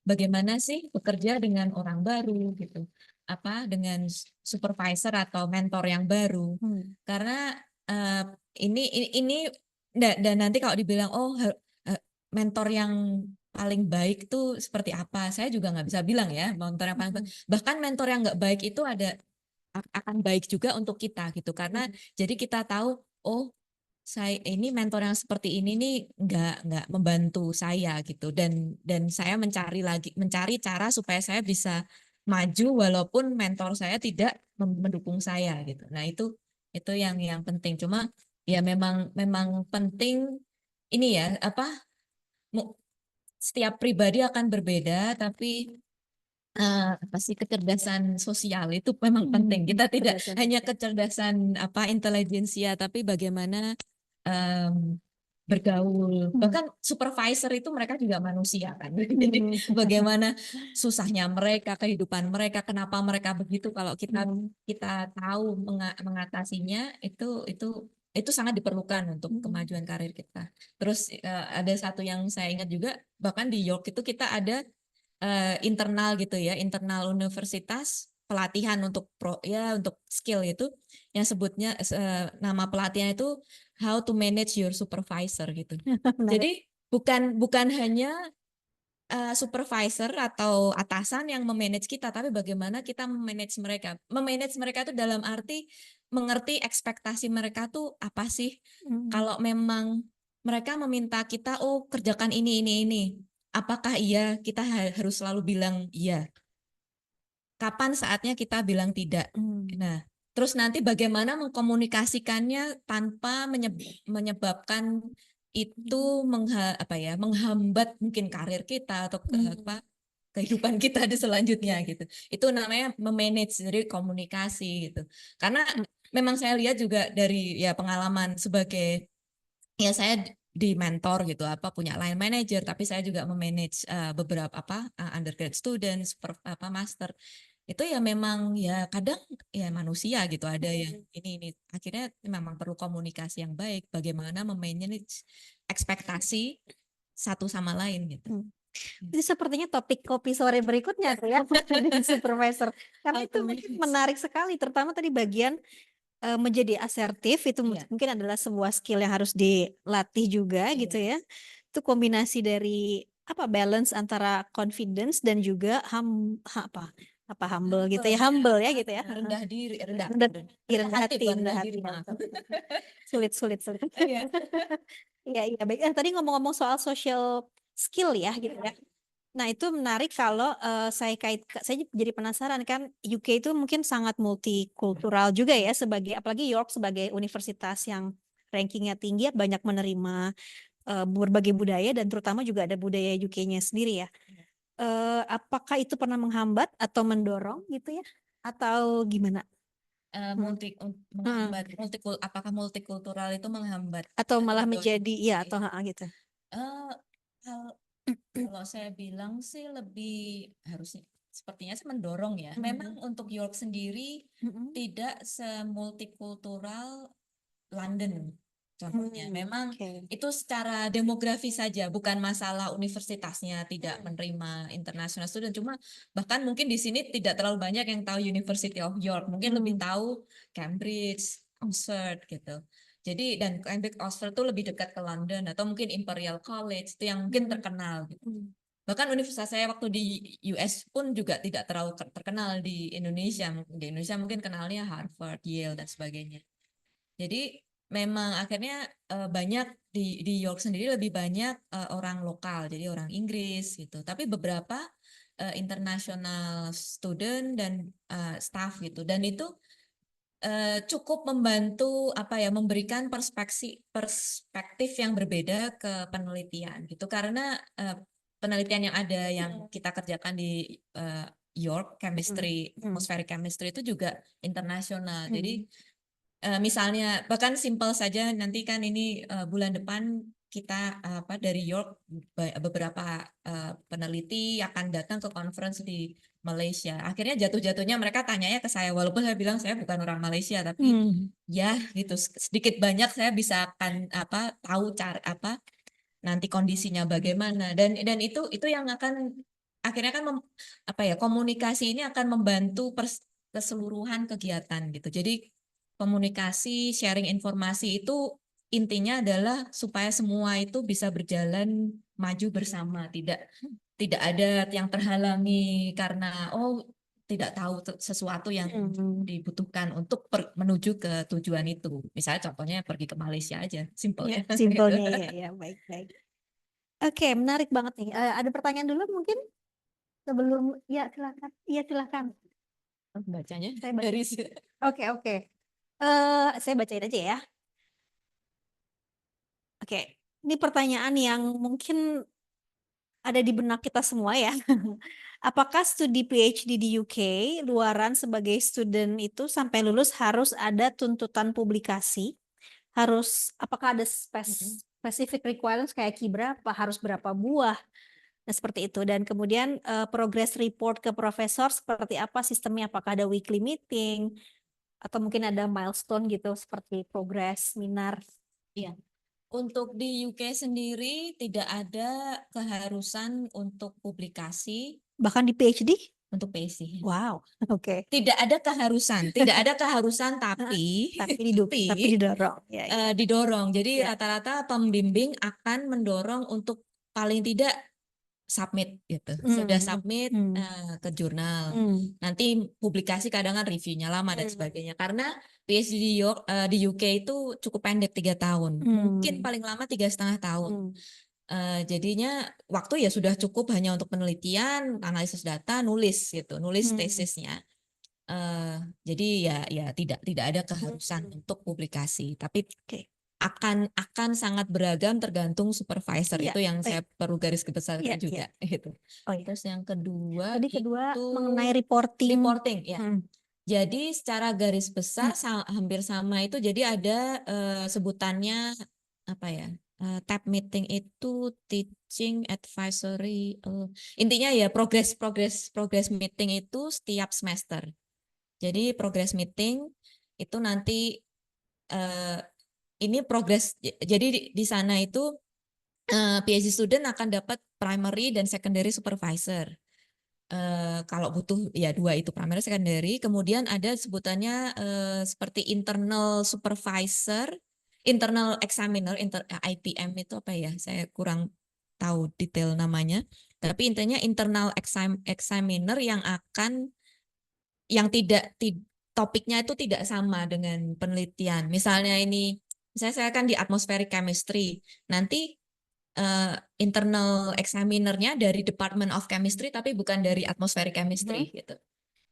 bagaimana sih bekerja dengan orang baru gitu. Apa dengan supervisor atau mentor yang baru. Karena eh, ini dan nanti kalau dibilang mentor yang paling baik itu seperti apa? Saya juga nggak bisa bilang ya mentor yang paling baik. Bahkan mentor yang nggak baik itu akan baik juga untuk kita gitu karena jadi kita tahu oh saya ini mentor yang seperti ini nih nggak membantu saya gitu dan saya mencari cara supaya saya bisa maju walaupun mentor saya tidak mendukung saya gitu. Nah itu yang penting. Cuma ya memang penting ini ya apa setiap pribadi akan berbeda tapi apa sih kecerdasan sosial itu memang penting. Kita tidak hanya kecerdasan apa intelijensia, tapi bagaimana bergaul. Bahkan supervisor itu mereka juga manusia kan. Jadi bagaimana susahnya mereka, kehidupan mereka, kenapa mereka begitu. Kalau kita tahu mengatasinya itu sangat diperlukan untuk kemajuan karir kita. Terus ada satu yang saya ingat juga, bahkan di York itu kita ada internal gitu ya, internal universitas pelatihan untuk untuk skill itu yang sebutnya nama pelatihan itu how to manage your supervisor gitu. Jadi bukan hanya supervisor atau atasan yang memanage kita, tapi bagaimana kita memanage mereka. Memanage mereka itu dalam arti mengerti ekspektasi mereka tuh apa sih. Kalau memang mereka meminta kita, oh kerjakan ini. Apakah iya kita harus selalu bilang iya? Kapan saatnya kita bilang tidak? Nah, terus nanti bagaimana mengkomunikasikannya tanpa menyebabkan itu menghambat mungkin karir kita atau kehidupan kita di selanjutnya gitu. Itu namanya memanage dari komunikasi gitu. Karena memang saya lihat juga dari ya pengalaman sebagai ya saya di mentor gitu punya line manager tapi saya juga memanage beberapa undergrad student master itu ya memang ya kadang ya manusia gitu ada yang ini akhirnya memang perlu komunikasi yang baik bagaimana memanage ekspektasi satu sama lain gitu. Itu sepertinya topik kopi sore berikutnya tuh ya, supervisor. Karena itu menarik sekali, terutama tadi bagian menjadi asertif itu mungkin adalah sebuah skill yang harus dilatih juga gitu ya. Itu kombinasi dari balance antara confidence dan juga humble gitu ya, humble ya gitu ya. Rendah diri, rendah hati. Sulit. Iya baik. Tadi ngomong-ngomong soal social skill ya gitu ya. Nah, itu menarik kalau saya jadi penasaran kan UK itu mungkin sangat multikultural juga ya apalagi York sebagai universitas yang rankingnya tinggi banyak menerima berbagai budaya dan terutama juga ada budaya UK-nya sendiri ya. Apakah itu pernah menghambat atau mendorong gitu ya? Atau gimana? Apakah multikultural itu menghambat Atau malah menjadi atau gitu. Kalau saya bilang sih lebih harusnya sepertinya sih mendorong ya. Memang untuk York sendiri tidak semultikultural London. contohnya. Memang Oke. itu secara demografi saja, bukan masalah universitasnya tidak menerima international student. Cuma bahkan mungkin di sini tidak terlalu banyak yang tahu University of York, mungkin lebih tahu Cambridge, Oxford gitu. Jadi dan Cambridge, Oxford itu lebih dekat ke London, atau mungkin Imperial College itu yang mungkin terkenal gitu. Bahkan universitas saya waktu di US pun juga tidak terlalu terkenal di Indonesia. Di Indonesia mungkin kenalnya Harvard, Yale dan sebagainya. Jadi memang akhirnya banyak di York sendiri lebih banyak orang lokal, jadi orang Inggris gitu. Tapi beberapa international student dan staff gitu. Dan itu cukup membantu apa ya, memberikan perspektif yang berbeda ke penelitian gitu. Karena penelitian yang ada yang kita kerjakan di York chemistry, atmospheric chemistry itu juga internasional. Jadi misalnya bahkan simpel saja, nanti kan ini bulan depan kita dari York beberapa peneliti akan datang ke conference di Malaysia. Akhirnya jatuh-jatuhnya mereka tanyanya ke saya, walaupun saya bilang saya bukan orang Malaysia, tapi ya gitu sedikit banyak saya bisa akan tahu cara nanti kondisinya bagaimana, dan itu yang akan akhirnya kan komunikasi ini akan membantu keseluruhan kegiatan gitu. Jadi komunikasi, sharing informasi itu intinya adalah supaya semua itu bisa berjalan maju bersama, tidak ada yang terhalangi karena tidak tahu sesuatu yang dibutuhkan untuk menuju ke tujuan itu. Misalnya contohnya pergi ke Malaysia aja, simpelnya. Simpelnya ya, baik-baik. Oke, menarik banget nih. Ada pertanyaan dulu mungkin sebelum, ya silakan. Iya silakan. Bacanya Saya baca. dari Oke. Saya bacain aja ya. Oke, ini pertanyaan yang mungkin ada di benak kita semua ya. Apakah studi PhD di UK luaran sebagai student itu sampai lulus harus ada tuntutan publikasi? Apakah ada specific requirements kayak KIBRA, harus berapa buah? Nah, seperti itu. Dan kemudian progress report ke profesor seperti apa sistemnya? Apakah ada weekly meeting atau mungkin ada milestone gitu seperti progress seminar? Iya. Untuk di UK sendiri tidak ada keharusan untuk publikasi Bahkan di PhD? untuk PhD. Wow, oke. Tidak ada keharusan, tapi Tapi didorong. Ya. didorong. Jadi Ya. rata-rata pembimbing akan mendorong untuk paling tidak submit gitu. Sudah submit ke jurnal. Nanti publikasi kadang kan reviewnya lama dan sebagainya. Karena PhD di UK itu cukup pendek 3 tahun. Mungkin paling lama 3,5 tahun. Jadinya waktu ya sudah cukup hanya untuk penelitian, analisis data, nulis tesisnya. Jadi ya tidak ada keharusan untuk publikasi. Tapi akan sangat beragam tergantung supervisor. Itu yang saya perlu garis besarkan juga gitu. Terus yang kedua Tadi itu mengenai reporting ya. Jadi secara garis besar hampir sama itu. Jadi ada sebutannya apa ya? Tab meeting itu teaching advisory. Intinya ya progress meeting itu setiap semester. Jadi progress meeting itu nanti ini progress. Jadi di sana itu PhD student akan dapat primary dan secondary supervisor. Kalau butuh ya 2 itu primary secondary. Kemudian ada sebutannya seperti internal supervisor, internal examiner, IPM itu apa ya? Saya kurang tahu detail namanya. Tapi intinya internal examiner yang topiknya itu tidak sama dengan penelitian. Misalnya saya kan di atmospheric chemistry. Nanti internal examinernya dari Department of Chemistry tapi bukan dari atmospheric chemistry gitu.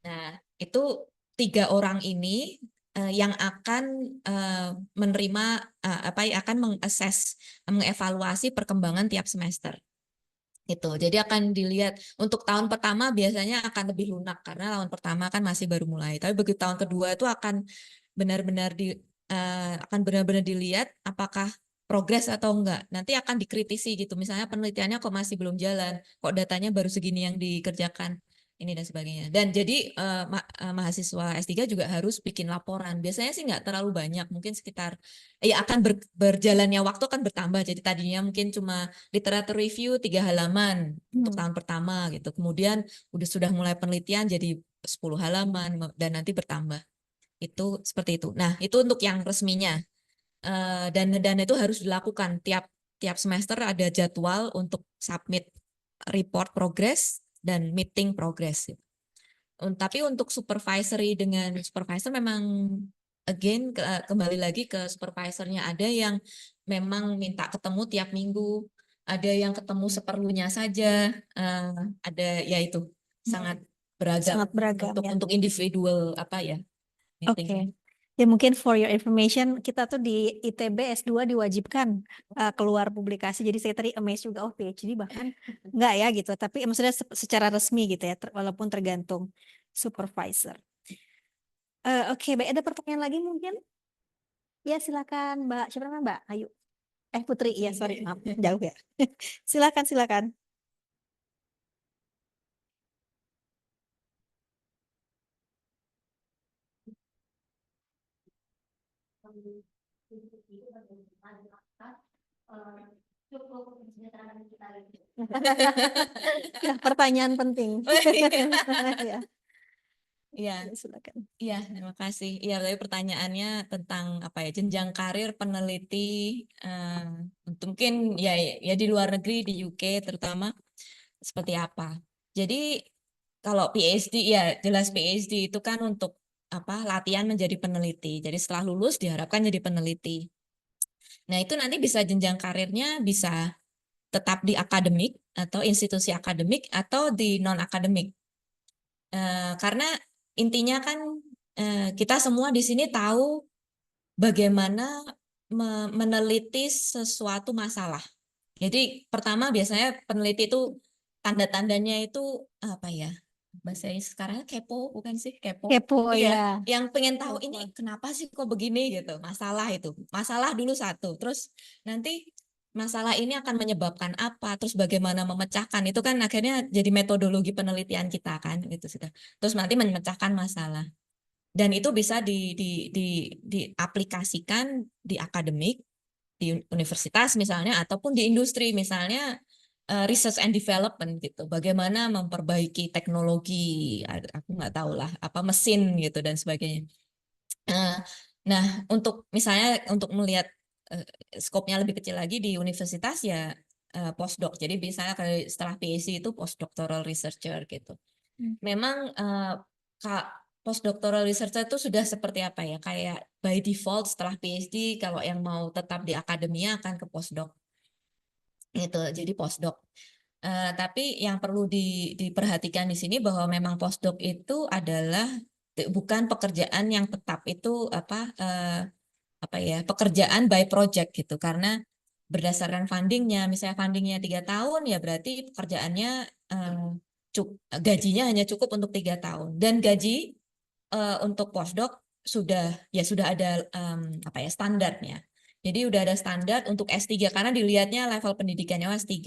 Nah, itu 3 orang ini yang akan menerima akan mengevaluasi perkembangan tiap semester. Gitu. Jadi akan dilihat untuk tahun pertama biasanya akan lebih lunak karena tahun pertama kan masih baru mulai. Tapi begitu tahun kedua itu akan benar-benar dilihat apakah progres atau enggak. Nanti akan dikritisi gitu. Misalnya penelitiannya kok masih belum jalan, kok datanya baru segini yang dikerjakan. ini dan sebagainya. Dan jadi mahasiswa S3 juga harus bikin laporan. Biasanya sih nggak terlalu banyak, mungkin sekitar ya akan berjalannya waktu akan bertambah. Jadi tadinya mungkin cuma literatur review 3 halaman untuk tahun pertama gitu. Kemudian sudah mulai penelitian jadi 10 halaman dan nanti bertambah. Itu seperti itu. Nah, itu untuk yang resminya. Dan itu harus dilakukan tiap semester ada jadwal untuk submit report progress dan meeting progress. Tapi untuk supervisory dengan supervisor memang again kembali lagi ke supervisornya, ada yang memang minta ketemu tiap minggu, ada yang ketemu seperlunya saja, ada ya itu sangat beragam Sangat beragam ya. untuk individual apa ya meeting. Oke. Ya mungkin for your information, kita tuh di ITB S2 diwajibkan keluar publikasi. Jadi saya tadi amazed juga, oh PhD bahkan enggak ya gitu. Tapi maksudnya secara resmi gitu ya, walaupun tergantung supervisor. Oke, baik, ada pertanyaan lagi mungkin? Ya silakan Mbak, siapa namanya Mbak? Ayu. Putri, iya sorry, maaf, jauh ya. Silakan, silakan. Ya, pertanyaan penting. Ya, Iya, silakan. iya, terima kasih. Iya, tapi pertanyaannya tentang apa ya jenjang karir peneliti untuk mungkin ya di luar negeri di UK terutama seperti apa. Jadi kalau PhD ya jelas PhD itu kan untuk apa latihan menjadi peneliti. Jadi setelah lulus diharapkan jadi peneliti. Nah, itu nanti bisa jenjang karirnya bisa tetap di akademik atau institusi akademik atau di non akademik. Karena intinya kan kita semua di sini tahu bagaimana meneliti sesuatu masalah. Jadi pertama biasanya peneliti itu tanda-tandanya itu apa ya? Bahasa sekarang kepo bukan sih kepo? Kepo Ya, ya. yang pengen tahu Kepo. ini kenapa sih kok begini gitu. Masalah itu. Masalah dulu satu. Terus nanti masalah ini akan menyebabkan apa, terus bagaimana memecahkan itu kan akhirnya jadi metodologi penelitian kita kan itu sudah. Terus nanti memecahkan masalah. Dan itu bisa diaplikasikan di akademik, di universitas misalnya, ataupun di industri misalnya research and development gitu. Bagaimana memperbaiki teknologi, aku nggak tahu lah, apa mesin gitu dan sebagainya. Nah, untuk misalnya untuk melihat skopnya lebih kecil lagi di universitas ya postdoc. Jadi misalnya setelah PhD itu postdoctoral researcher gitu. Memang postdoctoral researcher itu sudah seperti apa ya? Kayak by default setelah PhD kalau yang mau tetap di akademia akan ke postdoc. Gitu. Jadi postdoc. Tapi yang perlu diperhatikan di sini bahwa memang postdoc itu adalah bukan pekerjaan yang tetap itu apa ya pekerjaan by project gitu karena berdasarkan fundingnya misalnya fundingnya 3 tahun ya berarti pekerjaannya gajinya hanya cukup untuk 3 tahun dan gaji untuk postdoc sudah ada apa ya standarnya. Jadi udah ada standar untuk S3 karena dilihatnya level pendidikannya S3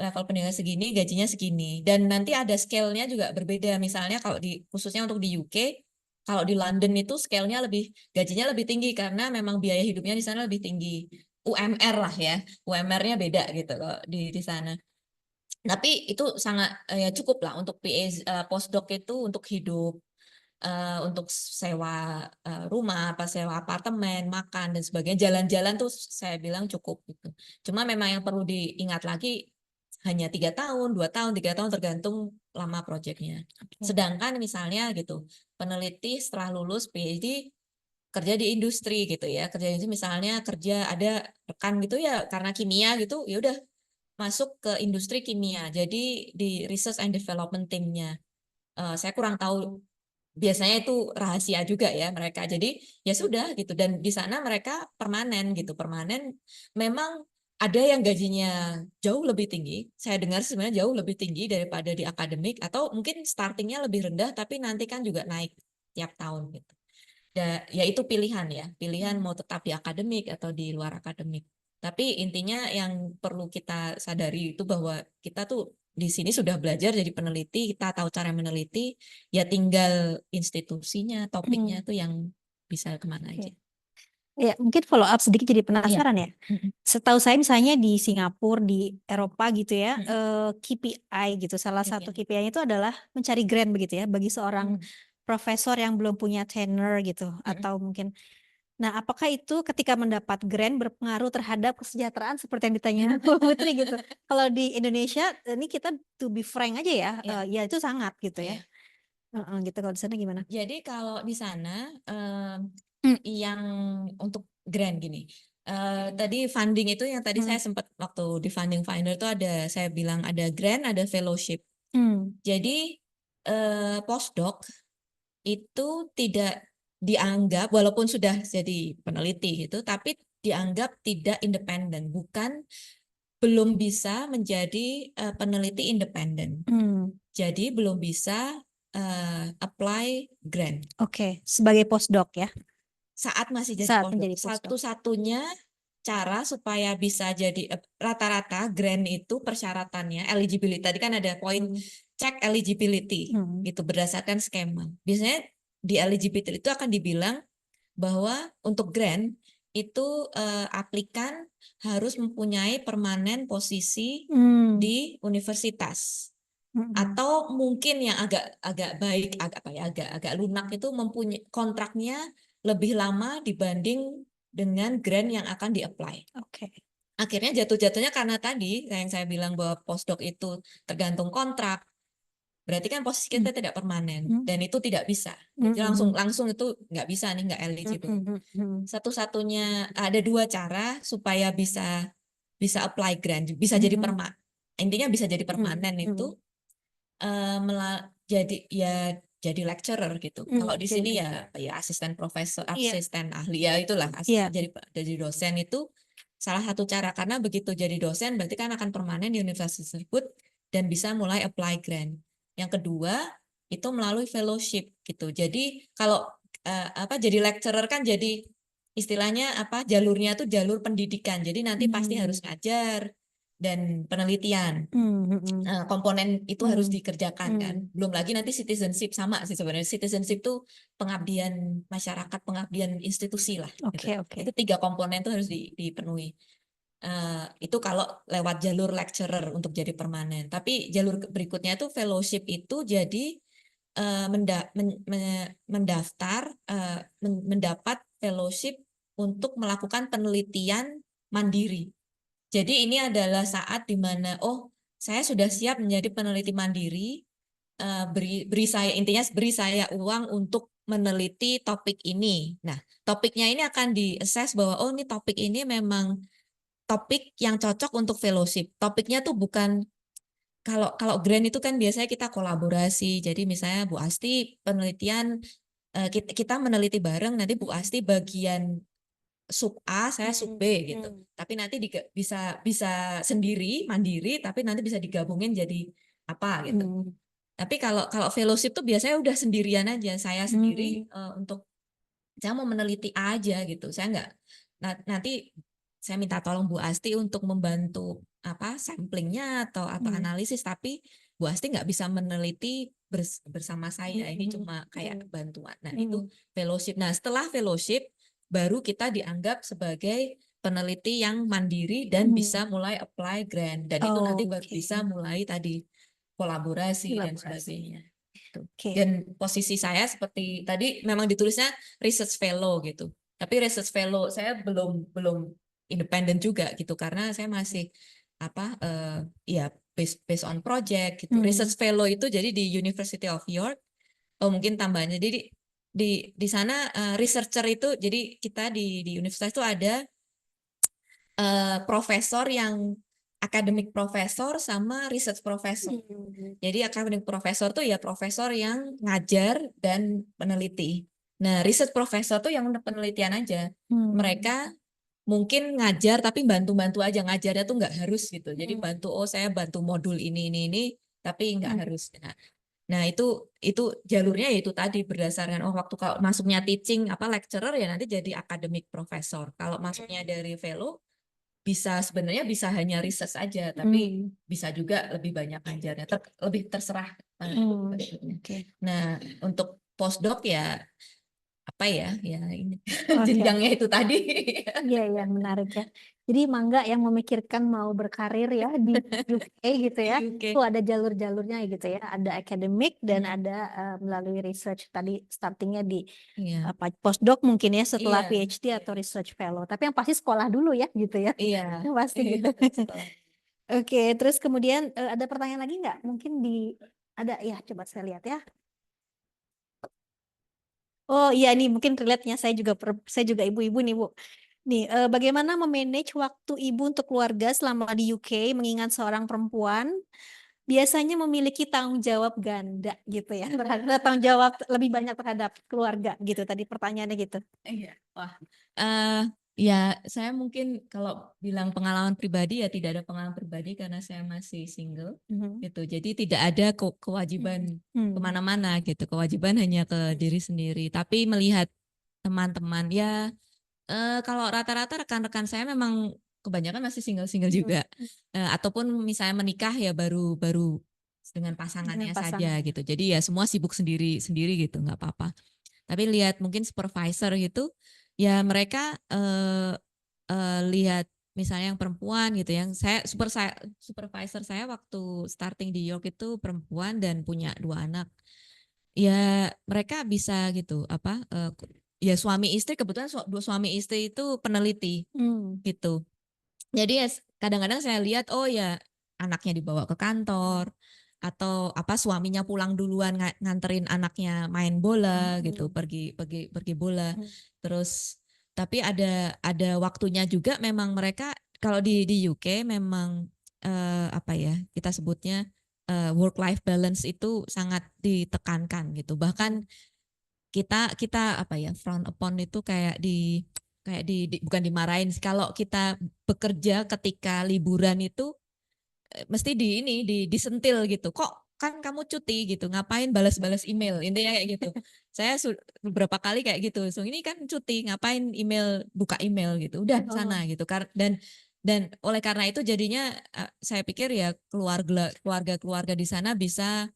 level pendidikan segini gajinya segini dan nanti ada scale-nya juga berbeda. Misalnya kalau khususnya untuk di UK kalau di London itu scale-nya gajinya lebih tinggi karena memang biaya hidupnya di sana lebih tinggi. UMR lah ya. UMR-nya beda gitu kalau di sana. Tapi itu sangat ya cukup lah untuk postdoc itu untuk hidup untuk sewa rumah, apa sewa apartemen, makan dan sebagainya, jalan-jalan tuh saya bilang cukup gitu. Cuma memang yang perlu diingat lagi hanya 3 tahun, 2 tahun, 3 tahun tergantung lama proyeknya. Sedangkan misalnya gitu peneliti setelah lulus PhD kerja di industri gitu ya, kerja itu misalnya kerja ada rekan gitu ya karena kimia gitu, ya udah masuk ke industri kimia. Jadi di research and development teamnya. Saya kurang tahu biasanya itu rahasia juga ya mereka. Jadi ya sudah gitu dan di sana mereka permanen gitu. Permanen memang ada yang gajinya jauh lebih tinggi. Saya dengar sebenarnya jauh lebih tinggi daripada di akademik atau mungkin startingnya lebih rendah tapi nanti kan juga naik tiap tahun gitu. Ya itu pilihan ya. Pilihan mau tetap di akademik atau di luar akademik. Tapi intinya yang perlu kita sadari itu bahwa kita tuh di sini sudah belajar jadi peneliti, kita tahu cara meneliti, ya tinggal institusinya, topiknya tuh yang bisa kemana aja. Ya, mungkin follow up sedikit jadi Iya. penasaran ya. Setahu saya misalnya di Singapura, di Eropa gitu ya, KPI gitu, salah satu KPI-nya itu adalah mencari grant begitu ya, bagi seorang profesor yang belum punya tenure gitu, atau mungkin. Nah, apakah itu ketika mendapat grant berpengaruh terhadap kesejahteraan seperti yang ditanya Putri gitu? Kalau di Indonesia, ini kita to be frank aja ya, ya itu sangat gitu ya. Gitu, kalau di sana gimana? Jadi kalau di sana yang untuk grant gini, tadi funding itu yang tadi saya sempat waktu di funding finder itu ada, saya bilang ada grant, ada fellowship. Jadi postdoc itu tidak dianggap, walaupun sudah jadi peneliti gitu, tapi dianggap tidak independen, belum bisa menjadi peneliti independen. Jadi belum bisa apply grant. Oke, sebagai postdoc ya. Saat masih jadi Saat postdoc. menjadi postdoc. Satu-satunya cara supaya bisa jadi rata-rata grant itu persyaratannya eligibility. Tadi kan ada poin cek eligibility itu berdasarkan skema. Biasanya di eligibility itu akan dibilang bahwa untuk grant itu aplikan harus mempunyai permanen posisi di universitas. Atau mungkin yang agak baik, agak lunak itu mempunyai kontraknya lebih lama dibanding dengan grant yang akan di-apply. Akhirnya jatuh-jatuhnya karena tadi yang saya bilang bahwa postdoc itu tergantung kontrak, berarti kan posisi kita tidak permanen dan itu tidak bisa. Jadi langsung itu nggak bisa nih, nggak eligible. Satu-satunya ada dua cara supaya bisa apply grant, bisa jadi intinya bisa jadi permanen itu jadi lecturer gitu. Kalau di sini ya asisten profesor, asisten ahli ya itulah jadi dosen itu salah satu cara, karena begitu jadi dosen berarti kan akan permanen di universitas tersebut dan bisa mulai apply grant. Yang kedua itu melalui fellowship gitu. Jadi kalau jadi lecturer kan jadi istilahnya jalurnya tuh jalur pendidikan. Jadi nanti pasti harus ngajar dan penelitian. Komponen itu harus dikerjakan kan. Belum lagi nanti citizenship, sama sih sebenarnya. Citizenship itu pengabdian masyarakat, pengabdian institusi lah. Gitu. Itu 3 komponen itu harus dipenuhi. Itu kalau lewat jalur lecturer untuk jadi permanen. Tapi jalur berikutnya itu fellowship, itu jadi mendaftar, mendapat fellowship untuk melakukan penelitian mandiri. Jadi ini adalah saat di mana saya sudah siap menjadi peneliti mandiri, beri saya uang untuk meneliti topik ini. Nah, topiknya ini akan di-assess bahwa ini topik ini memang topik yang cocok untuk fellowship. Topiknya tuh bukan, kalau grant itu kan biasanya kita kolaborasi. Jadi misalnya Bu Asti penelitian, kita meneliti bareng, nanti Bu Asti bagian sub A, saya sub B gitu. Tapi nanti bisa sendiri, mandiri, tapi nanti bisa digabungin jadi apa gitu. Tapi kalau fellowship tuh biasanya udah sendirian aja, saya sendiri untuk saya mau meneliti aja gitu. Saya nggak nanti saya minta tolong Bu Asti untuk membantu samplingnya atau analisis, tapi Bu Asti nggak bisa meneliti bersama saya. Ini cuma kayak bantuan. Nah, itu fellowship. Nah, setelah fellowship baru kita dianggap sebagai peneliti yang mandiri dan bisa mulai apply grant, dan itu nanti baru bisa mulai tadi kolaborasi dan sebagainya. Dan posisi saya seperti tadi memang ditulisnya research fellow gitu, tapi research fellow saya belum independen juga gitu, karena saya masih ya based on project gitu. Research fellow itu jadi di University of York. Mungkin tambahannya, jadi di sana researcher itu, jadi kita di universitas itu ada profesor yang academic profesor sama research profesor. Jadi academic profesor tuh ya profesor yang ngajar dan peneliti. Nah, research profesor tuh yang penelitian aja. Mereka mungkin ngajar tapi bantu-bantu aja, ngajarnya tuh nggak harus gitu. Jadi saya bantu modul ini, tapi nggak harus. Nah, itu jalurnya ya itu tadi berdasarkan waktu kalau masuknya teaching lecturer ya nanti jadi academic professor. Kalau masuknya dari fellow bisa sebenarnya bisa hanya research aja, tapi bisa juga lebih banyak ngajarnya, lebih terserah. Oke. Nah, untuk postdoc ya apa ya ini Oke. jenjangnya itu tadi. Iya, iya, menarik ya. Jadi mangga yang memikirkan mau berkarir ya di UK gitu ya. UK. Itu ada jalur-jalurnya gitu ya. Ada akademik dan ada melalui research tadi startingnya di Iya. apa postdoc mungkin ya setelah Iya. PhD atau research fellow. Tapi yang pasti sekolah dulu ya gitu ya. Iya. Yang pasti gitu. Oke, terus kemudian ada pertanyaan lagi nggak? Mungkin ada ya, coba saya lihat ya. Oh iya nih mungkin relate-nya saya juga ibu-ibu nih Bu. Nih bagaimana memanage waktu ibu untuk keluarga selama di UK mengingat seorang perempuan biasanya memiliki tanggung jawab ganda gitu ya. Tanggung jawab lebih banyak terhadap keluarga gitu tadi pertanyaannya gitu. Iya. Wah. Ya saya mungkin kalau bilang pengalaman pribadi ya tidak ada pengalaman pribadi karena saya masih single gitu. Jadi tidak ada kewajiban kemana-mana gitu. Kewajiban hanya ke diri sendiri. Tapi melihat teman-teman ya kalau rata-rata rekan-rekan saya memang kebanyakan masih single-single juga. Ataupun misalnya menikah ya baru dengan pasangannya saja gitu. Jadi ya semua sibuk sendiri gitu, nggak apa-apa. Tapi lihat mungkin supervisor gitu, ya mereka lihat misalnya yang perempuan gitu, yang supervisor saya waktu starting di York itu perempuan dan punya 2 anak. Ya mereka bisa gitu apa? Ya suami istri kebetulan dua suami istri itu peneliti gitu. Jadi ya kadang-kadang saya lihat oh ya anaknya dibawa ke kantor atau apa suaminya pulang duluan nganterin anaknya main bola gitu pergi bola terus tapi ada waktunya juga memang mereka kalau di UK memang apa ya kita sebutnya work life balance itu sangat ditekankan gitu bahkan kita apa ya frown upon itu kayak di bukan dimarahin kalau kita bekerja ketika liburan itu mesti disentil gitu kok kan kamu cuti gitu ngapain balas-balas email intinya kayak gitu saya beberapa kali kayak gitu so ini kan cuti ngapain buka email gitu udah sana gitu dan oleh karena itu jadinya saya pikir ya keluarga di sana bisa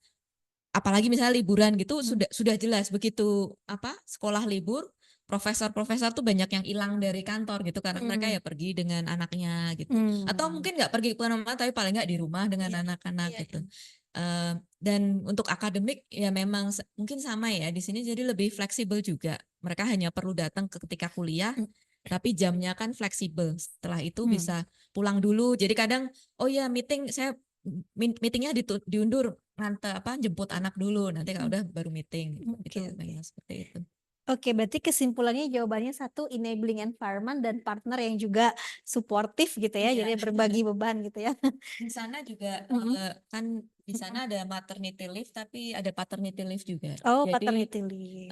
apalagi misalnya liburan gitu sudah jelas begitu apa sekolah libur profesor-profesor tuh banyak yang hilang dari kantor gitu karena mereka ya pergi dengan anaknya gitu atau mungkin nggak pergi kemana-mana tapi paling nggak di rumah dengan anak-anak gitu dan untuk akademik ya memang mungkin sama ya di sini jadi lebih fleksibel juga mereka hanya perlu datang ketika kuliah tapi jamnya kan fleksibel setelah itu bisa pulang dulu jadi kadang oh ya meetingnya diundur jemput anak dulu nanti kalau udah baru meeting itu seperti itu. Oke, berarti kesimpulannya jawabannya satu enabling environment dan partner yang juga suportif gitu ya, jadi berbagi beban gitu ya. Di sana juga kan di sana ada maternity leave tapi ada paternity leave juga. Oh, jadi paternity leave.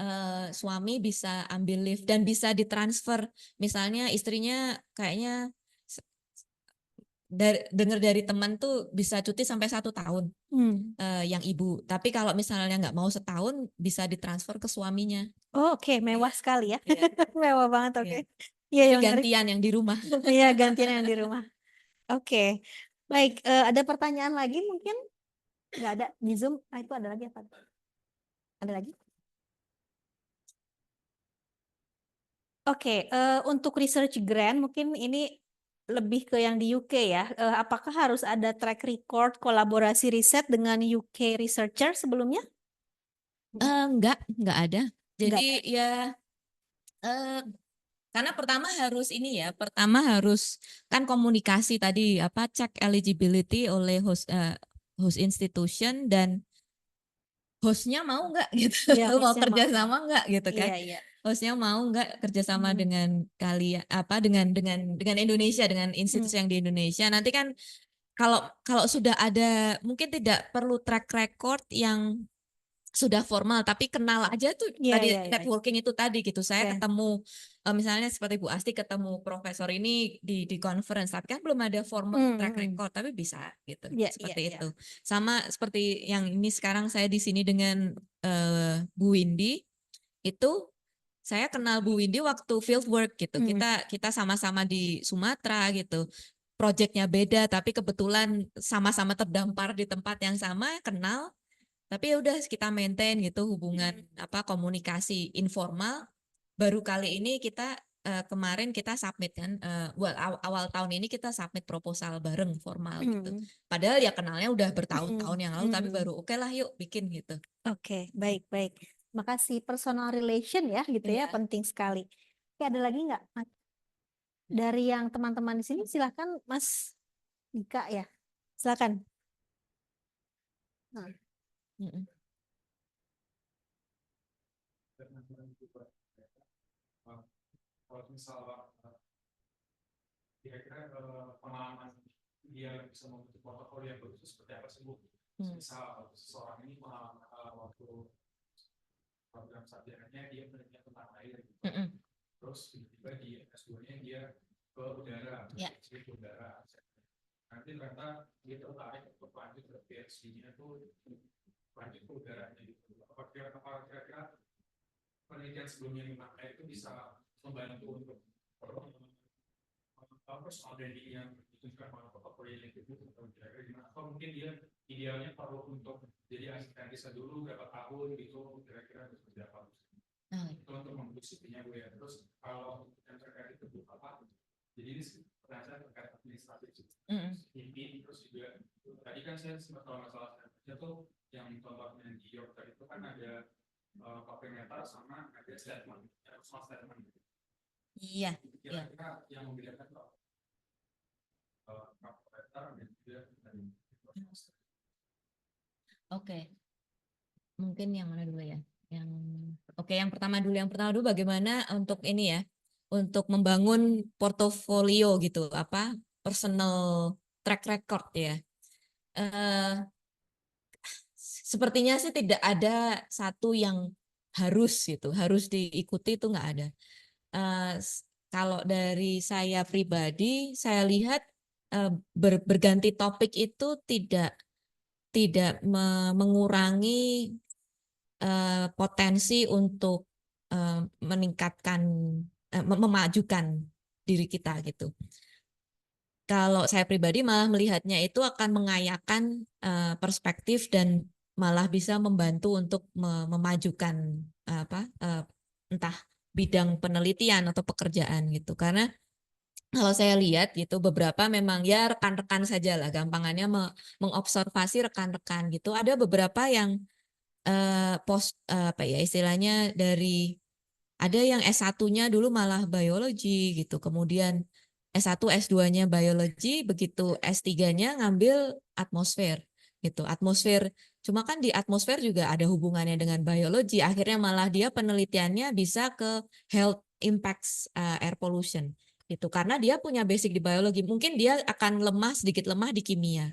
Suami bisa ambil leave dan bisa ditransfer. Misalnya istrinya kayaknya dengar dari teman tuh bisa cuti sampai 1 tahun yang ibu. Tapi kalau misalnya nggak mau setahun bisa ditransfer ke suaminya. Oh, oke, mewah sekali ya. Mewah banget, oke. Iya, jadi gantian yang di rumah. Iya, gantian yang di rumah. Oke, baik. Ada pertanyaan lagi mungkin? Nggak ada di Zoom. Itu ada lagi apa? Ada lagi? Oke, untuk research grant mungkin ini lebih ke yang di UK ya. Apakah harus ada track record kolaborasi riset dengan UK researcher sebelumnya? Enggak ada. Jadi Enggak. ya karena pertama harus kan komunikasi tadi cek eligibility oleh host institution dan hostnya mau nggak gitu Ya, mau hostnya kerja mau. sama nggak gitu kan Iya, iya. hostnya mau nggak kerjasama dengan kalian dengan Indonesia dengan institusi yang di Indonesia nanti kan kalau sudah ada mungkin tidak perlu track record yang sudah formal tapi kenal aja tuh Iya, tadi iya, iya. networking itu tadi gitu saya Oke. ketemu misalnya seperti Bu Asti ketemu profesor ini di conference tapi kan belum ada formal track record tapi bisa gitu Iya, seperti iya. itu sama seperti yang ini sekarang saya di sini dengan Bu Windy itu saya kenal Bu Windy waktu field work gitu. Hmm. Kita sama-sama di Sumatera gitu. Projectnya beda, tapi kebetulan sama-sama terdampar di tempat yang sama, kenal. Tapi ya udah kita maintain gitu hubungan komunikasi informal. Baru kali ini kita kemarin kita submit kan, awal tahun ini kita submit proposal bareng formal gitu. Padahal ya kenalnya udah bertahun-tahun yang lalu, tapi baru oke lah yuk bikin gitu. Oke, baik. Makasih, personal relation ya gitu ya, Iya. penting sekali. Oke, ada lagi nggak dari yang teman-teman di sini? Silakan Mas Dika ya, silakan. Nah. Mm-mm. Kalau misal kira-kira pengalaman dia bisa membentuk portofolio yang bagus seperti apa sih Bu? Misal seseorang ini pengalaman waktu program sarjananya dia penelitian tentang air, terus tiba-tiba di S2-nya dia ke udara, ke udara. Nanti ternyata dia tertarik untuk lanjut ke PhD-nya tuh lanjut ke udaranya gitu. Apa kira-kira penelitian sebelumnya tentang air itu bisa membantu untuk personal branding yang ditunjukkan oleh portfolio itu atau mungkin dia idealnya perlu untuk jadi asisten riset dulu berapa tahun gitu, kira-kira seperti apa? Itu untuk membentuk CV-nya Bu ya. Terus kalau yang terkait itu Bu, apa? Jadi ini pertanyaan terkait administratif. Ini terus juga tadi kan saya sempat tahu masalah saya tuh yang contohnya di York itu kan ada paper sama ada statement, personal statement. Iya. Kira-kira yang membedakan Oke. Mungkin yang mana dulu ya? Yang pertama dulu. Bagaimana untuk ini ya? Untuk membangun portofolio gitu, personal track record ya. Sepertinya sih tidak ada satu yang harus diikuti, itu nggak ada. Kalau dari saya pribadi, saya lihat berganti topik itu tidak mengurangi potensi untuk meningkatkan, memajukan diri kita gitu. Kalau saya pribadi malah melihatnya itu akan mengayakan perspektif dan malah bisa membantu untuk memajukan entah bidang penelitian atau pekerjaan gitu. Karena kalau saya lihat gitu beberapa memang ya rekan-rekan saja lah, gampangannya mengobservasi rekan-rekan gitu. Ada beberapa yang istilahnya ada yang S1-nya dulu malah biologi gitu. Kemudian S1, S2-nya biologi, begitu S3-nya ngambil atmosfer gitu. Atmosfer, cuma kan di atmosfer juga ada hubungannya dengan biologi. Akhirnya malah dia penelitiannya bisa ke health impacts air pollution gitu. Karena dia punya basic di biologi. Mungkin dia akan sedikit lemah di kimia.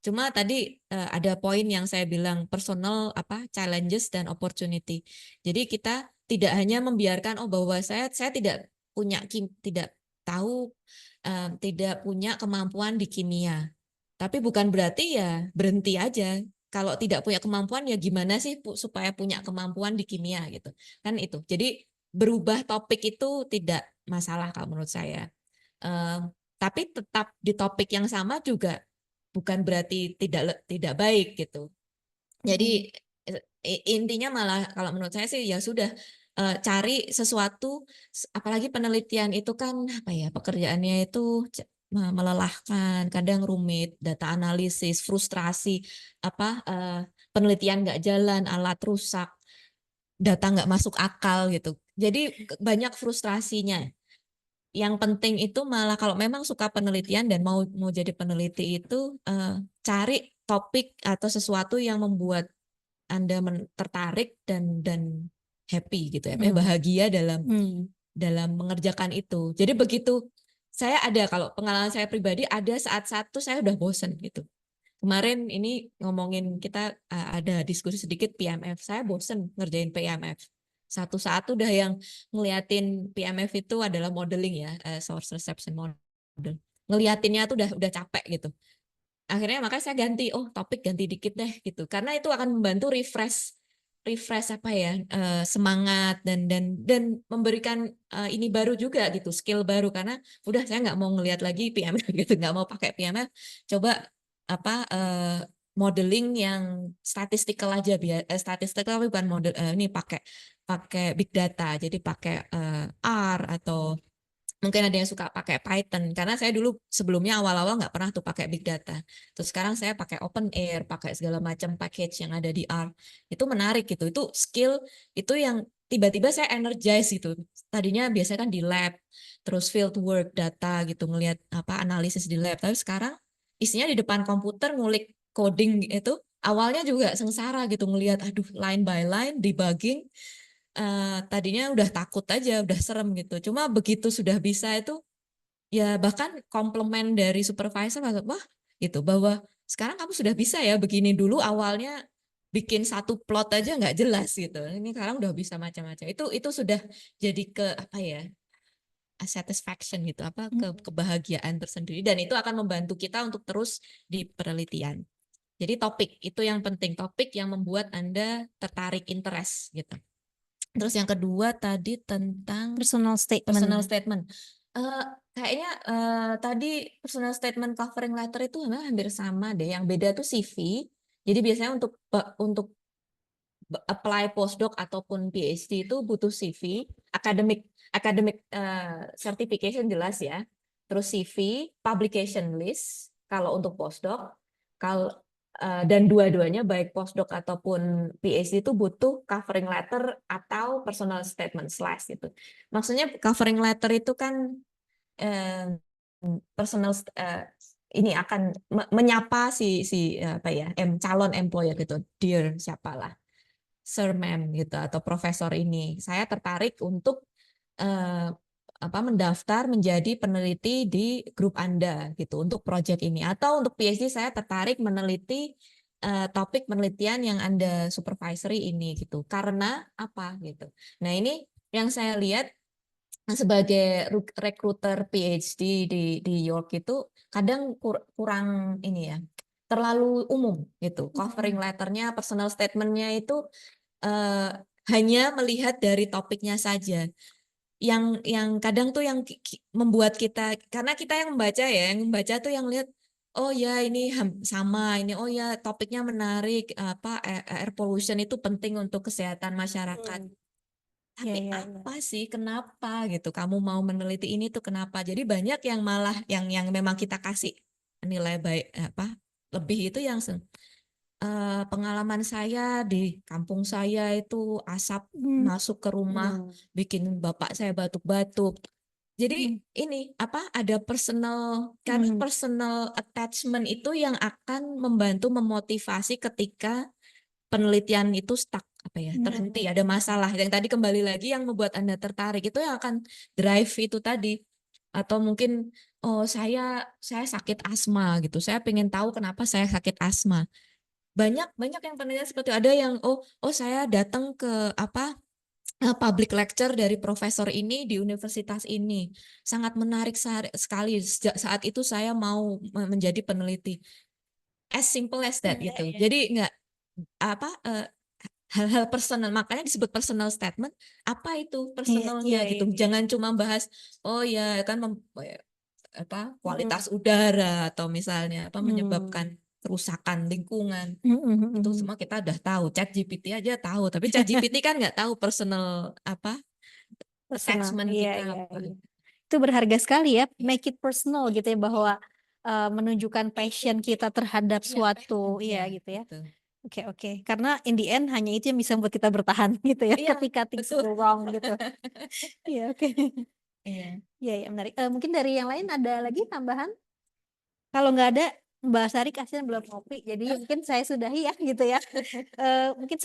Cuma tadi ada poin yang saya bilang personal challenges dan opportunity. Jadi kita tidak hanya membiarkan bahwa saya tidak tahu, tidak punya kemampuan di kimia. Tapi bukan berarti ya berhenti aja. Kalau tidak punya kemampuan ya gimana sih supaya punya kemampuan di kimia gitu. Kan itu. Jadi berubah topik itu tidak masalah kalau menurut saya. Tapi tetap di topik yang sama juga bukan berarti tidak baik gitu. Jadi intinya malah kalau menurut saya sih ya sudah, cari sesuatu, apalagi penelitian itu kan pekerjaannya itu melelahkan, kadang rumit, data analisis, frustrasi, penelitian nggak jalan, alat rusak, data nggak masuk akal gitu. Jadi banyak frustrasinya. Yang penting itu malah kalau memang suka penelitian dan mau jadi peneliti itu cari topik atau sesuatu yang membuat Anda tertarik dan happy gitu ya, bahagia dalam mengerjakan itu. Jadi begitu saya kalau pengalaman saya pribadi ada saat-saat tuh saya udah bosen gitu. Kemarin ini ngomongin kita ada diskusi sedikit PMF, saya bosen ngerjain PMF. Satu saat udah yang ngeliatin PMF itu adalah modeling ya, source reception model. Ngeliatinnya tuh udah capek gitu. Akhirnya makanya saya ganti, topik ganti dikit deh gitu. Karena itu akan membantu refresh refresh apa ya, semangat dan memberikan ini baru juga gitu, skill baru, karena udah saya nggak mau ngelihat lagi PML gitu, nggak mau pakai PML, coba apa modeling yang statistical aja, biar statistical tapi bukan model, ini pakai pakai big data, jadi pakai R atau mungkin ada yang suka pakai Python, karena saya dulu sebelumnya awal-awal nggak pernah tuh pakai big data. Terus sekarang saya pakai OpenAIRE, pakai segala macam package yang ada di R. Itu menarik gitu. Itu skill itu yang tiba-tiba saya energize gitu. Tadinya biasanya kan di lab, terus field work data gitu, ngelihat apa analisis di lab. Tapi sekarang isinya di depan komputer ngulik coding itu. Awalnya juga sengsara gitu ngelihat, aduh line by line debugging. Tadinya udah takut aja, udah serem gitu. Cuma begitu sudah bisa itu, ya bahkan komplimen dari supervisor, wah gitu, bahwa sekarang kamu sudah bisa ya begini, dulu awalnya bikin satu plot aja nggak jelas gitu. Ini sekarang udah bisa macam-macam. Itu sudah jadi ke apa ya, satisfaction gitu, apa kebahagiaan tersendiri, dan itu akan membantu kita untuk terus di penelitian. Jadi topik itu yang penting, topik yang membuat Anda tertarik, interest gitu. Terus yang kedua tadi tentang Personal personal statement. statement. Kayaknya tadi personal statement covering letter itu hampir sama deh. Yang beda tuh CV. Jadi biasanya untuk apply postdoc ataupun PhD itu butuh CV, academic certification jelas ya. Terus CV, publication list kalau untuk postdoc. Kalau dan dua-duanya baik postdoc ataupun PhD itu butuh covering letter atau personal statement slash gitu. Maksudnya covering letter itu kan personal ini akan menyapa si apa ya, calon employer gitu, dear siapalah, sir, ma'am gitu, atau profesor ini. Saya tertarik untuk apa mendaftar menjadi peneliti di grup Anda gitu untuk proyek ini, atau untuk PhD saya tertarik meneliti topik penelitian yang Anda supervisory ini gitu. Karena apa gitu. Nah, ini yang saya lihat sebagai recruiter PhD di York itu kadang kurang ini ya, terlalu umum gitu. Covering letternya, personal statementnya itu hanya melihat dari topiknya saja. Yang kadang tuh yang membuat kita, karena kita yang membaca ya, yang membaca tuh yang lihat, oh ya ini sama, ini oh ya topiknya menarik, apa air pollution itu penting untuk kesehatan masyarakat. Tapi apa sih, kenapa gitu kamu mau meneliti ini tuh kenapa? Jadi banyak yang malah yang memang kita kasih nilai baik apa lebih itu yang pengalaman saya di kampung saya itu asap masuk ke rumah bikin bapak saya batuk-batuk. Jadi ini apa ada personal, karena personal attachment itu yang akan membantu memotivasi ketika penelitian itu stuck apa ya, terhenti, ada masalah. Yang tadi kembali lagi yang membuat Anda tertarik itu yang akan drive itu tadi. Atau mungkin oh saya sakit asma gitu. Saya pengen tahu kenapa saya sakit asma. Banyak yang penelitian seperti itu. Ada yang saya datang ke apa public lecture dari profesor ini di universitas ini. Sangat menarik sekali. Sejak saat itu saya mau menjadi peneliti. As simple as that gitu. Jadi nggak apa hal-hal personal, makanya disebut personal statement. Apa itu personalnya gitu? Jangan cuma bahas oh ya kan apa kualitas udara atau misalnya apa menyebabkan kerusakan lingkungan. Itu semua kita udah tahu. ChatGPT aja tahu, tapi ChatGPT kan nggak tahu personal apa attachment kita apa. Itu berharga sekali ya, make it personal gitu ya, bahwa menunjukkan passion kita terhadap suatu gitu ya. Oke. Karena in the end hanya itu yang bisa membuat kita bertahan gitu ya, ketika things go wrong gitu. Iya, oke. Iya, menarik. Mungkin dari yang lain ada lagi tambahan? Kalau nggak ada, Mbak Sari kasihan belum ngopi, jadi mungkin saya sudahi ya gitu ya. Mungkin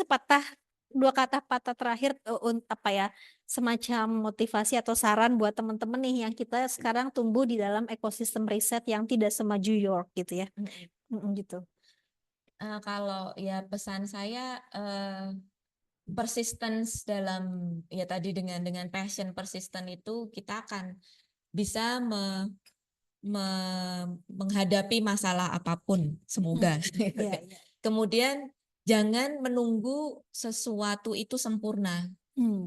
dua kata terakhir apa ya, semacam motivasi atau saran buat teman-teman nih yang kita sekarang tumbuh di dalam ekosistem riset yang tidak semaju York gitu ya. Gitu. Kalau ya pesan saya persistence dalam ya tadi dengan passion persisten itu kita akan bisa menghadapi masalah apapun semoga. Kemudian jangan menunggu sesuatu itu sempurna,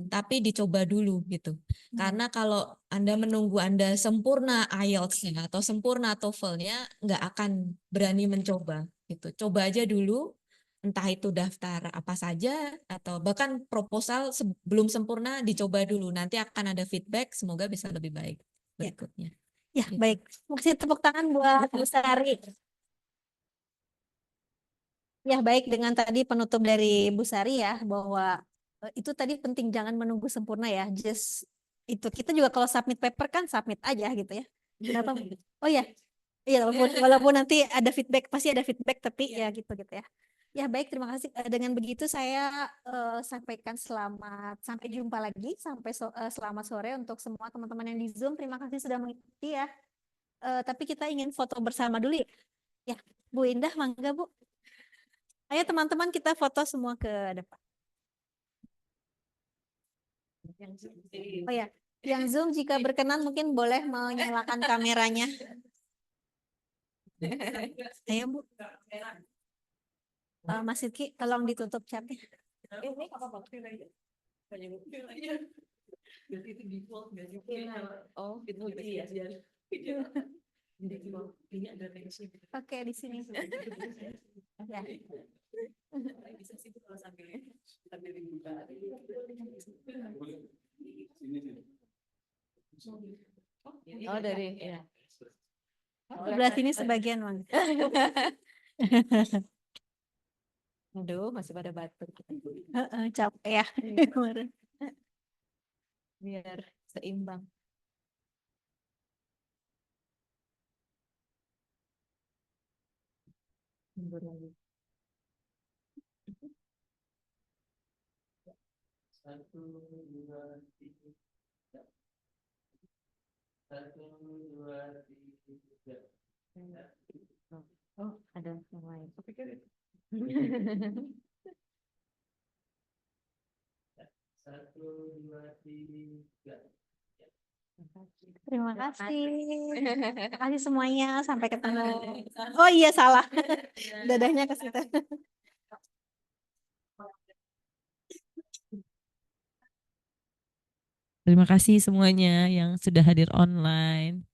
tapi dicoba dulu gitu. Karena kalau Anda menunggu Anda sempurna IELTS-nya atau sempurna TOEFL-nya, nggak akan berani mencoba gitu. Coba aja dulu, entah itu daftar apa saja atau bahkan proposal sebelum sempurna dicoba dulu. Nanti akan ada feedback, semoga bisa lebih baik berikutnya. Ya, Gitu. baik. Kasih tepuk tangan buat Bu Sari. Ya, baik, dengan tadi penutup dari Bu Sari ya, bahwa itu tadi penting, jangan menunggu sempurna ya. Just itu, kita juga kalau submit paper kan submit aja gitu ya. Kenapa? Oh ya, iya, walaupun nanti ada feedback, pasti ada feedback, tapi ya gitu ya. Ya, baik, terima kasih. Dengan begitu saya sampaikan sampai jumpa lagi, selamat sore untuk semua teman-teman yang di Zoom. Terima kasih sudah mengikuti ya. Tapi kita ingin foto bersama dulu ya. Ya, Bu Indah, mangga Bu. Ayo teman-teman, kita foto semua ke depan. Oh ya, yang Zoom jika berkenan mungkin boleh menyalakan kameranya. Ayo Bu. Mas Sidki, tolong ditutup chatnya. Ini apa? Oh, itu ya. Ini ada tensi. Oke, di sini. Ya. Bisa sih kalau sambil dibuka. Oh, dari ya. Sebelah sini sebagian, Mang. Aduh, masih pada batuk. Capek ya kemarin. Biar seimbang. Mundur lagi. 1, 2, 3. 1, 2, 3. Oh, ada yang lain. Aku pikir itu. 1, 2, 3. Terima kasih. Terima kasih semuanya. Sampai ketemu. Oh iya, salah. Dadahnya ke situ. Terima kasih semuanya yang sudah hadir online.